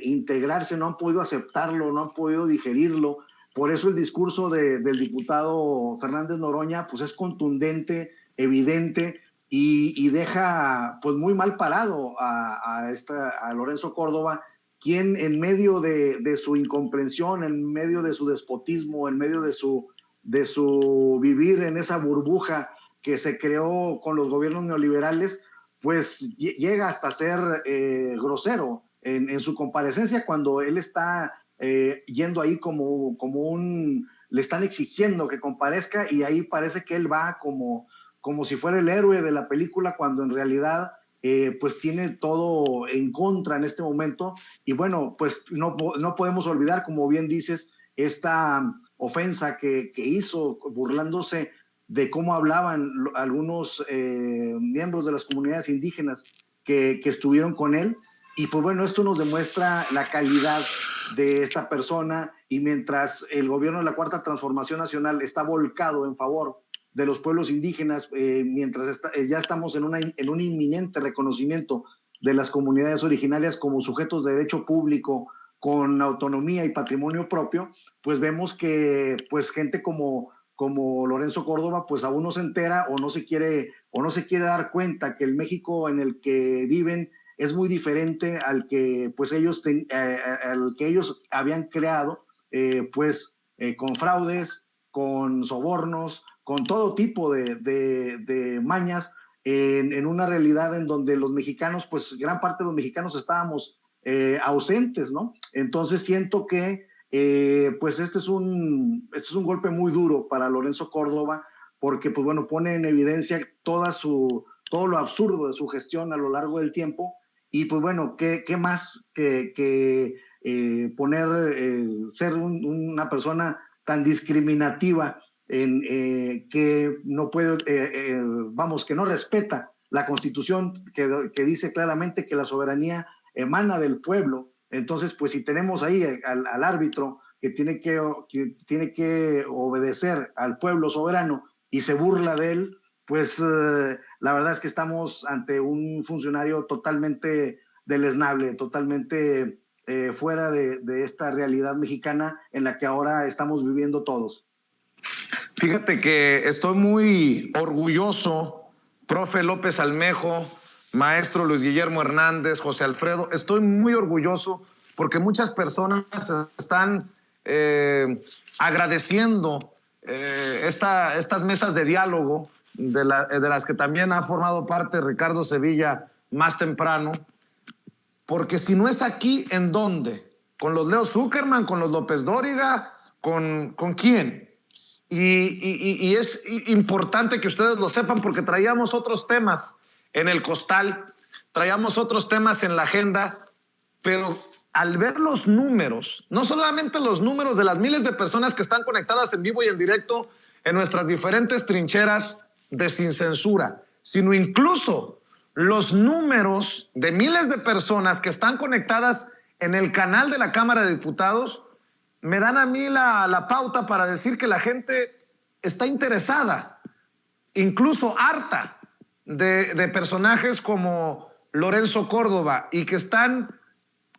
integrarse, no han podido aceptarlo, no han podido digerirlo. Por eso el discurso del diputado Fernández Noroña pues es contundente, evidente, y deja pues muy mal parado a Lorenzo Córdoba, quien en medio de su incomprensión, en medio de su despotismo, en medio de su vivir en esa burbuja que se creó con los gobiernos neoliberales, pues llega hasta ser grosero en su comparecencia, cuando él está yendo ahí le están exigiendo que comparezca, y ahí parece que él va como si fuera el héroe de la película, cuando en realidad pues tiene todo en contra en este momento. Y bueno, pues no podemos olvidar, como bien dices, esta ofensa que hizo burlándose de cómo hablaban algunos miembros de las comunidades indígenas que estuvieron con él. Y pues bueno, esto nos demuestra la calidad de esta persona, y mientras el gobierno de la Cuarta Transformación Nacional está volcado en favor de los pueblos indígenas, mientras ya estamos en un inminente reconocimiento de las comunidades originarias como sujetos de derecho público con autonomía y patrimonio propio, pues vemos que pues gente como Lorenzo Córdoba pues aún no se entera o no se quiere dar cuenta que el México en el que viven es muy diferente al que pues ellos habían creado, con fraudes, con sobornos, con todo tipo de mañas, en una realidad en donde los mexicanos, pues gran parte de los mexicanos estábamos ausentes, ¿no? Entonces siento que pues este es un golpe muy duro para Lorenzo Córdoba, porque pues bueno, pone en evidencia todo lo absurdo de su gestión a lo largo del tiempo. Y pues bueno, ¿qué más que ser una persona tan discriminativa que no puede, que no respeta la Constitución, que dice claramente que la soberanía emana del pueblo? Entonces, pues si tenemos ahí al árbitro que tiene que obedecer al pueblo soberano y se burla de él, pues la verdad es que estamos ante un funcionario totalmente deleznable, totalmente fuera de esta realidad mexicana en la que ahora estamos viviendo todos. Fíjate que estoy muy orgulloso, profe López Almejo, maestro Luis Guillermo Hernández, José Alfredo, estoy muy orgulloso porque muchas personas están agradeciendo estas mesas de diálogo de las que también ha formado parte Ricardo Sevilla más temprano, porque si no es aquí, ¿en dónde? ¿Con los Leo Zuckerman, con los López Dóriga, con quién? Y es importante que ustedes lo sepan porque traíamos otros temas en el costal, traíamos otros temas en la agenda, pero al ver los números, no solamente los números de las miles de personas que están conectadas en vivo y en directo en nuestras diferentes trincheras de Sin Censura, sino incluso los números de miles de personas que están conectadas en el canal de la Cámara de Diputados, me dan a mí la pauta para decir que la gente está interesada, incluso harta de personajes como Lorenzo Córdoba y que están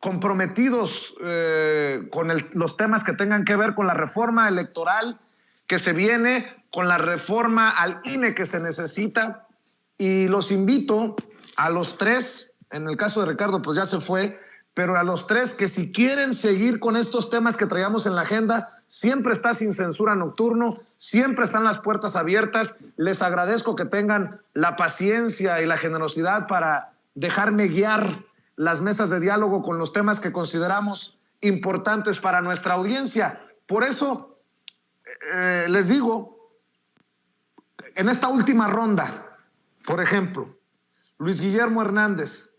comprometidos con los temas que tengan que ver con la reforma electoral que se viene, con la reforma al INE que se necesita. Y los invito a los tres, en el caso de Ricardo pues ya se fue, pero a los tres que si quieren seguir con estos temas que traíamos en la agenda, siempre está Sin Censura Nocturno, siempre están las puertas abiertas. Les agradezco que tengan la paciencia y la generosidad para dejarme guiar las mesas de diálogo con los temas que consideramos importantes para nuestra audiencia. Por eso les digo, en esta última ronda, por ejemplo, Luis Guillermo Hernández,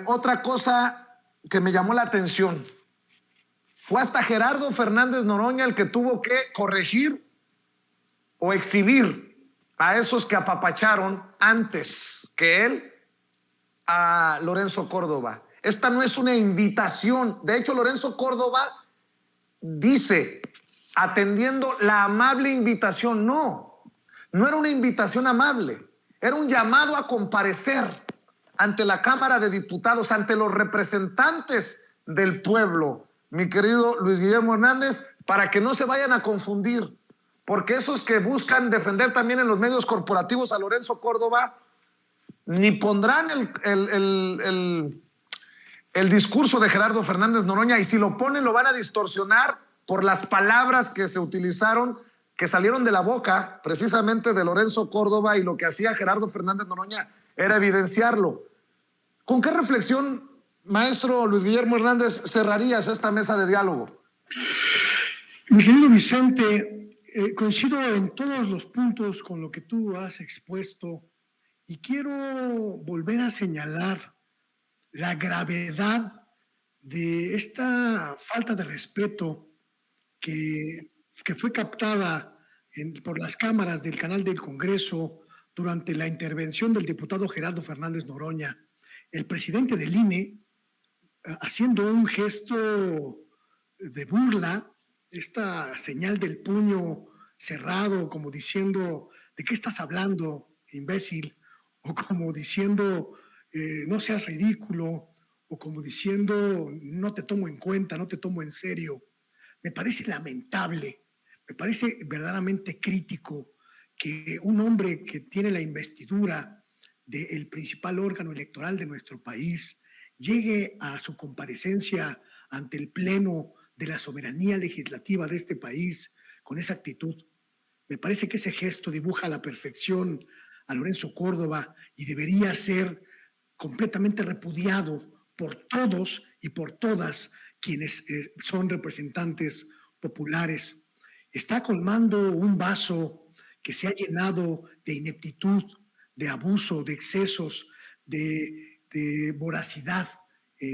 otra cosa que me llamó la atención, fue hasta Gerardo Fernández Noroña el que tuvo que corregir o exhibir a esos que apapacharon antes que él a Lorenzo Córdoba. Esta no es una invitación. De hecho, Lorenzo Córdoba dice, atendiendo la amable invitación, no era una invitación amable, era un llamado a comparecer ante la Cámara de Diputados, ante los representantes del pueblo, mi querido Luis Guillermo Hernández, para que no se vayan a confundir, porque esos que buscan defender también en los medios corporativos a Lorenzo Córdoba, ni pondrán el discurso de Gerardo Fernández Noroña, y si lo ponen lo van a distorsionar por las palabras que se utilizaron, que salieron de la boca precisamente de Lorenzo Córdoba, y lo que hacía Gerardo Fernández Noroña era evidenciarlo. ¿Con qué reflexión, maestro Luis Guillermo Hernández, cerrarías esta mesa de diálogo? Mi querido Vicente, coincido en todos los puntos con lo que tú has expuesto y quiero volver a señalar la gravedad de esta falta de respeto que fue captada por las cámaras del canal del Congreso durante la intervención del diputado Gerardo Fernández Noroña. El presidente del INE, haciendo un gesto de burla, esta señal del puño cerrado, como diciendo, ¿de qué estás hablando, imbécil? O como diciendo, no seas ridículo, o como diciendo, no te tomo en cuenta, no te tomo en serio. Me parece lamentable, me parece verdaderamente crítico que un hombre que tiene la investidura del principal órgano electoral de nuestro país llegue a su comparecencia ante el Pleno de la soberanía legislativa de este país con esa actitud. Me parece que ese gesto dibuja a la perfección a Lorenzo Córdoba y debería ser completamente repudiado por todos y por todas quienes son representantes populares. está colmando un vaso que se ha llenado de ineptitud, de abuso, de excesos, de voracidad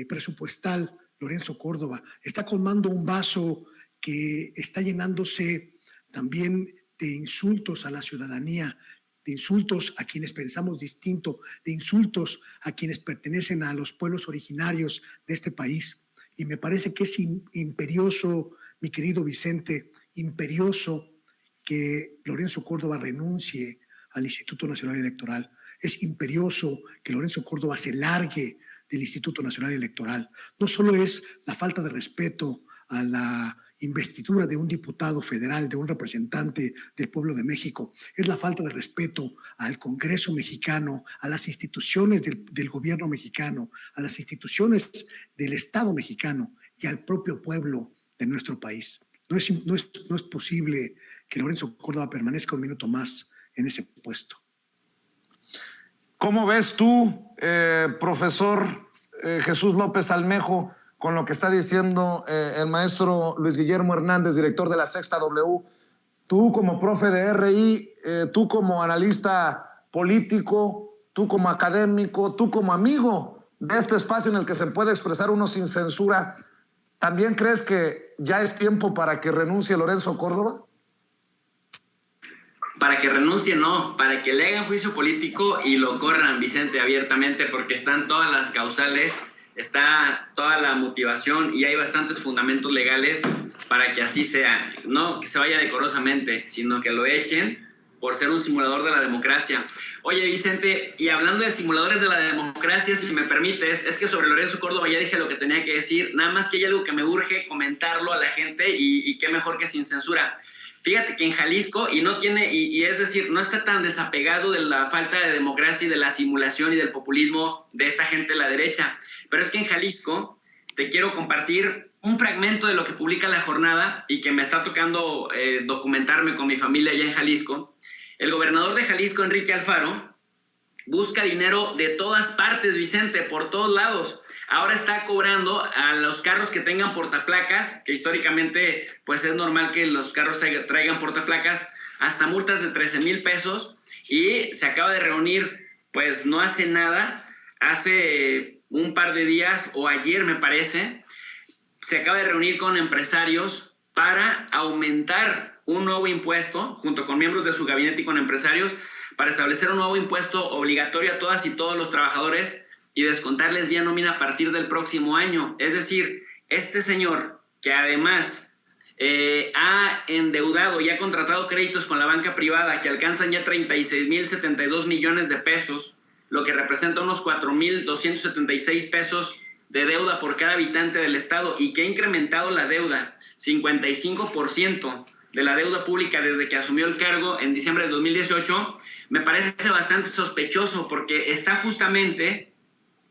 presupuestal. Lorenzo Córdoba está colmando un vaso que está llenándose también de insultos a la ciudadanía, de insultos a quienes pensamos distinto, de insultos a quienes pertenecen a los pueblos originarios de este país. Y me parece que es imperioso, mi querido Vicente, imperioso que Lorenzo Córdoba renuncie al Instituto Nacional Electoral. Es imperioso que Lorenzo Córdoba se largue del Instituto Nacional Electoral. No solo es la falta de respeto a la investidura de un diputado federal, de un representante del pueblo de México, es la falta de respeto al Congreso mexicano, a las instituciones del gobierno mexicano, a las instituciones del Estado mexicano y al propio pueblo de nuestro país. No es posible que Lorenzo Córdoba permanezca un minuto más en ese puesto. ¿Cómo ves tú, profesor Jesús López Almejo, con lo que está diciendo el maestro Luis Guillermo Hernández, director de La Sexta W? Tú como profe de RI, tú como analista político, tú como académico, tú como amigo de este espacio en el que se puede expresar uno sin censura, ¿también crees que ya es tiempo para que renuncie Lorenzo Córdoba? Para que renuncie, no, para que le hagan juicio político y lo corran, Vicente, abiertamente, porque están todas las causales, está toda la motivación y hay bastantes fundamentos legales para que así sea. No que se vaya decorosamente, sino que lo echen por ser un simulador de la democracia. Oye, Vicente, y hablando de simuladores de la democracia, si me permites, es que sobre Lorenzo Córdoba ya dije lo que tenía que decir, nada más que hay algo que me urge comentarlo a la gente y qué mejor que sin censura. Fíjate que en Jalisco, y es decir, no está tan desapegado de la falta de democracia y de la simulación y del populismo de esta gente de la derecha, pero es que en Jalisco te quiero compartir un fragmento de lo que publica La Jornada y que me está tocando documentarme con mi familia allá en Jalisco. El gobernador de Jalisco, Enrique Alfaro, busca dinero de todas partes, Vicente, por todos lados. Ahora está cobrando a los carros que tengan portaplacas, que históricamente pues es normal que los carros traigan portaplacas, hasta multas de 13,000 pesos, y se acaba de reunir, pues no hace nada, hace un par de días o ayer me parece, se acaba de reunir con empresarios para aumentar un nuevo impuesto, junto con miembros de su gabinete y con empresarios, para establecer un nuevo impuesto obligatorio a todas y todos los trabajadores y descontarles vía nómina a partir del próximo año. Es decir, este señor que además ha endeudado y ha contratado créditos con la banca privada que alcanzan ya 36,072 millones de pesos, lo que representa unos 4,276 pesos de deuda por cada habitante del estado, y que ha incrementado la deuda 55% de la deuda pública desde que asumió el cargo en diciembre de 2018, me parece bastante sospechoso, porque está justamente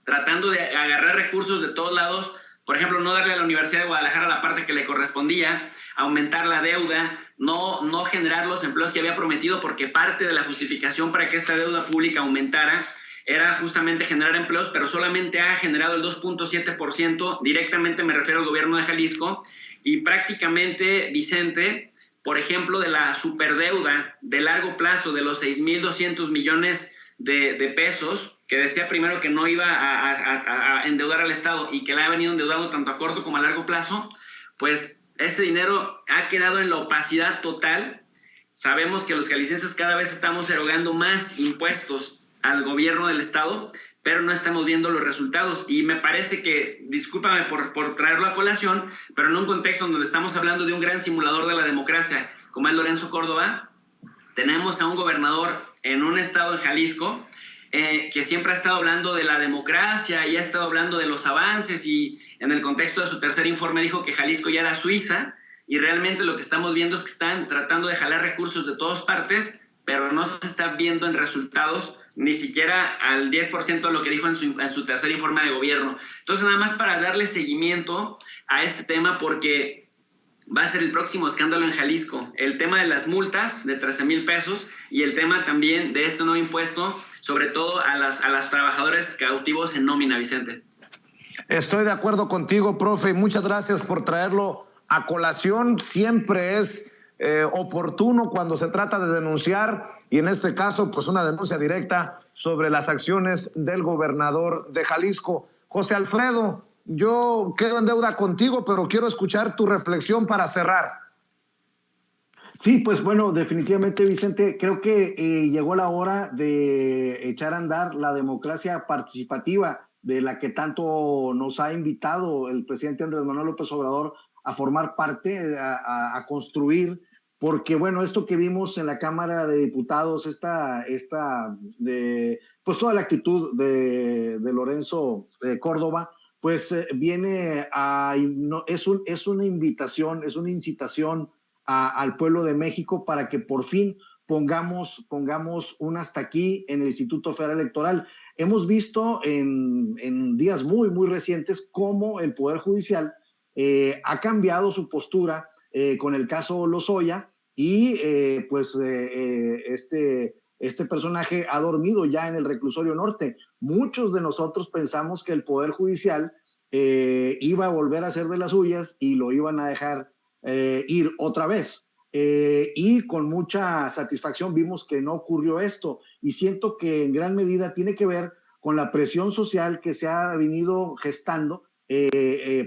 tratando de agarrar recursos de todos lados, por ejemplo, no darle a la Universidad de Guadalajara la parte que le correspondía, aumentar la deuda, no generar los empleos que había prometido, porque parte de la justificación para que esta deuda pública aumentara era justamente generar empleos, pero solamente ha generado el 2.7%, directamente me refiero al gobierno de Jalisco, y prácticamente, Vicente, por ejemplo, de la superdeuda de largo plazo de los 6,200 millones de pesos, que decía primero que no iba a endeudar al Estado y que la ha venido endeudando tanto a corto como a largo plazo, pues ese dinero ha quedado en la opacidad total. Sabemos que los jaliscienses cada vez estamos erogando más impuestos al gobierno del Estado, pero no estamos viendo los resultados. Y me parece que, discúlpame por traerlo a colación, pero en un contexto donde estamos hablando de un gran simulador de la democracia, como es Lorenzo Córdoba, tenemos a un gobernador en un estado en Jalisco que siempre ha estado hablando de la democracia y ha estado hablando de los avances, y en el contexto de su tercer informe dijo que Jalisco ya era Suiza, y realmente lo que estamos viendo es que están tratando de jalar recursos de todas partes, pero no se está viendo en resultados ni siquiera al 10% de lo que dijo en su tercer informe de gobierno. Entonces, nada más para darle seguimiento a este tema, porque va a ser el próximo escándalo en Jalisco, el tema de las multas de 13,000 pesos y el tema también de este nuevo impuesto, sobre todo a las trabajadores cautivos en nómina, Vicente. Estoy de acuerdo contigo, profe, y muchas gracias por traerlo a colación. Siempre es oportuno cuando se trata de denunciar, y en este caso, pues una denuncia directa sobre las acciones del gobernador de Jalisco. José Alfredo, yo quedo en deuda contigo, pero quiero escuchar tu reflexión para cerrar. Sí, pues bueno, definitivamente, Vicente, creo que llegó la hora de echar a andar la democracia participativa de la que tanto nos ha invitado el presidente Andrés Manuel López Obrador a formar parte, a construir, porque bueno, esto que vimos en la Cámara de Diputados, pues toda la actitud de Lorenzo Córdoba, pues viene es una invitación, es una incitación al pueblo de México para que por fin pongamos un hasta aquí en el Instituto Federal Electoral. Hemos visto en días muy, muy recientes cómo el Poder Judicial ha cambiado su postura con el caso Lozoya y este personaje ha dormido ya en el reclusorio norte. Muchos de nosotros pensamos que el Poder Judicial iba a volver a hacer de las suyas y lo iban a dejar ir otra vez. Y con mucha satisfacción vimos que no ocurrió esto, y siento que en gran medida tiene que ver con la presión social que se ha venido gestando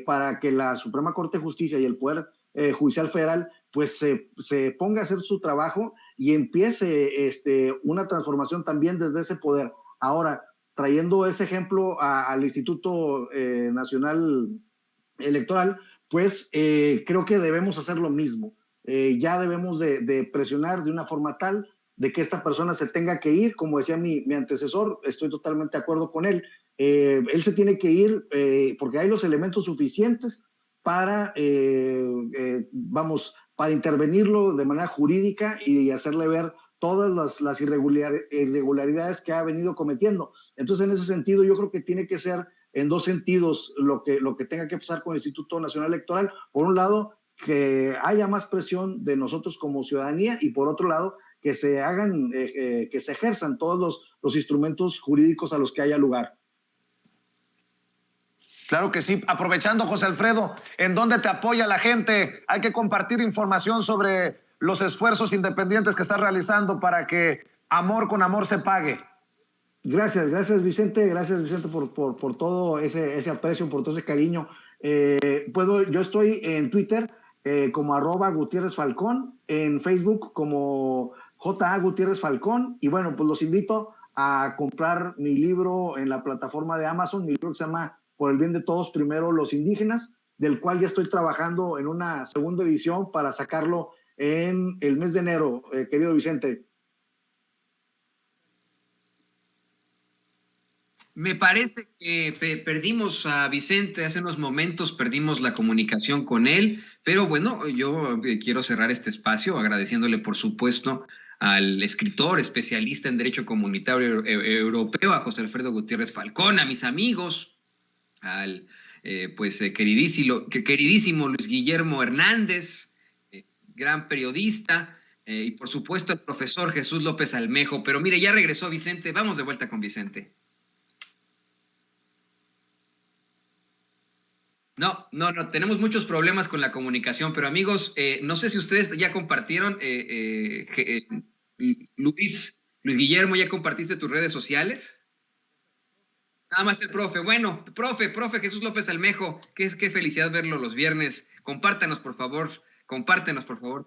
para que la Suprema Corte de Justicia y el Poder Judicial Federal pues se ponga a hacer su trabajo y empiece una transformación también desde ese poder. Ahora, trayendo ese ejemplo al Instituto Nacional Electoral, pues creo que debemos hacer lo mismo. Ya debemos de presionar de una forma tal de que esta persona se tenga que ir, como decía mi antecesor, estoy totalmente de acuerdo con él. Él se tiene que ir porque hay los elementos suficientes para, para intervenirlo de manera jurídica y hacerle ver todas las irregularidades que ha venido cometiendo. Entonces, en ese sentido, yo creo que tiene que ser en dos sentidos lo que tenga que pasar con el Instituto Nacional Electoral. Por un lado, que haya más presión de nosotros como ciudadanía, y por otro lado, que se hagan, que se ejerzan todos los instrumentos jurídicos a los que haya lugar. Claro que sí. Aprovechando, José Alfredo, ¿en dónde te apoya la gente? Hay que compartir información sobre los esfuerzos independientes que estás realizando para que amor con amor se pague. Gracias Vicente, por todo ese aprecio, por todo ese cariño. Yo estoy en Twitter como @GutiérrezFalcón, en Facebook como JA Gutiérrez Falcón, y bueno, pues los invito a comprar mi libro en la plataforma de Amazon. Mi libro se llama Por el bien de todos, primero los indígenas, del cual ya estoy trabajando en una segunda edición para sacarlo en el mes de enero, querido Vicente. Me parece que perdimos a Vicente hace unos momentos, perdimos la comunicación con él, pero bueno, yo quiero cerrar este espacio agradeciéndole, por supuesto, al escritor especialista en Derecho Comunitario Europeo, a José Alfredo Gutiérrez Falcón, a mis amigos, al queridísimo Luis Guillermo Hernández, gran periodista, y por supuesto al profesor Jesús López Almejo. Pero mire, ya regresó Vicente, vamos de vuelta con Vicente. No, tenemos muchos problemas con la comunicación, pero amigos, no sé si ustedes ya compartieron, Luis Guillermo, ¿ya compartiste tus redes sociales? Nada más el profe. Bueno, profe Jesús López Almejo, qué felicidad verlo los viernes. Compártenos por favor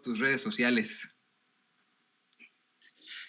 tus redes sociales.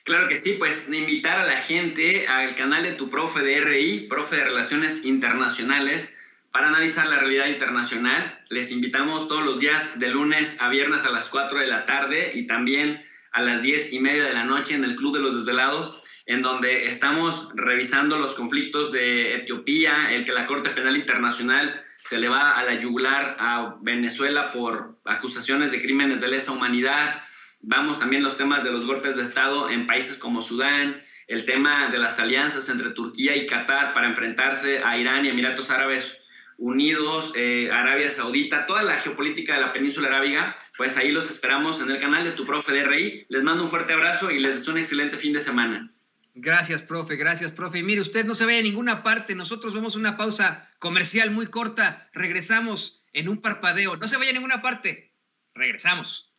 Claro que sí, pues invitar a la gente al canal de tu profe de RI, profe de Relaciones Internacionales, para analizar la realidad internacional. Les invitamos todos los días de lunes a viernes a las 4 de la tarde y también a las 10:30 de la noche en el Club de los Desvelados, en donde estamos revisando los conflictos de Etiopía, el que la Corte Penal Internacional se le va a la yugular a Venezuela por acusaciones de crímenes de lesa humanidad. Vamos también los temas de los golpes de Estado en países como Sudán, el tema de las alianzas entre Turquía y Qatar para enfrentarse a Irán y Emiratos Árabes Unidos, Arabia Saudita, toda la geopolítica de la península arábiga. Pues ahí los esperamos en el canal de tu profe de RI. Les mando un fuerte abrazo y les deseo un excelente fin de semana. Gracias, profe. Y mire, usted no se vaya a ninguna parte. Nosotros vamos a una pausa comercial muy corta. Regresamos en un parpadeo. No se vaya a ninguna parte. Regresamos.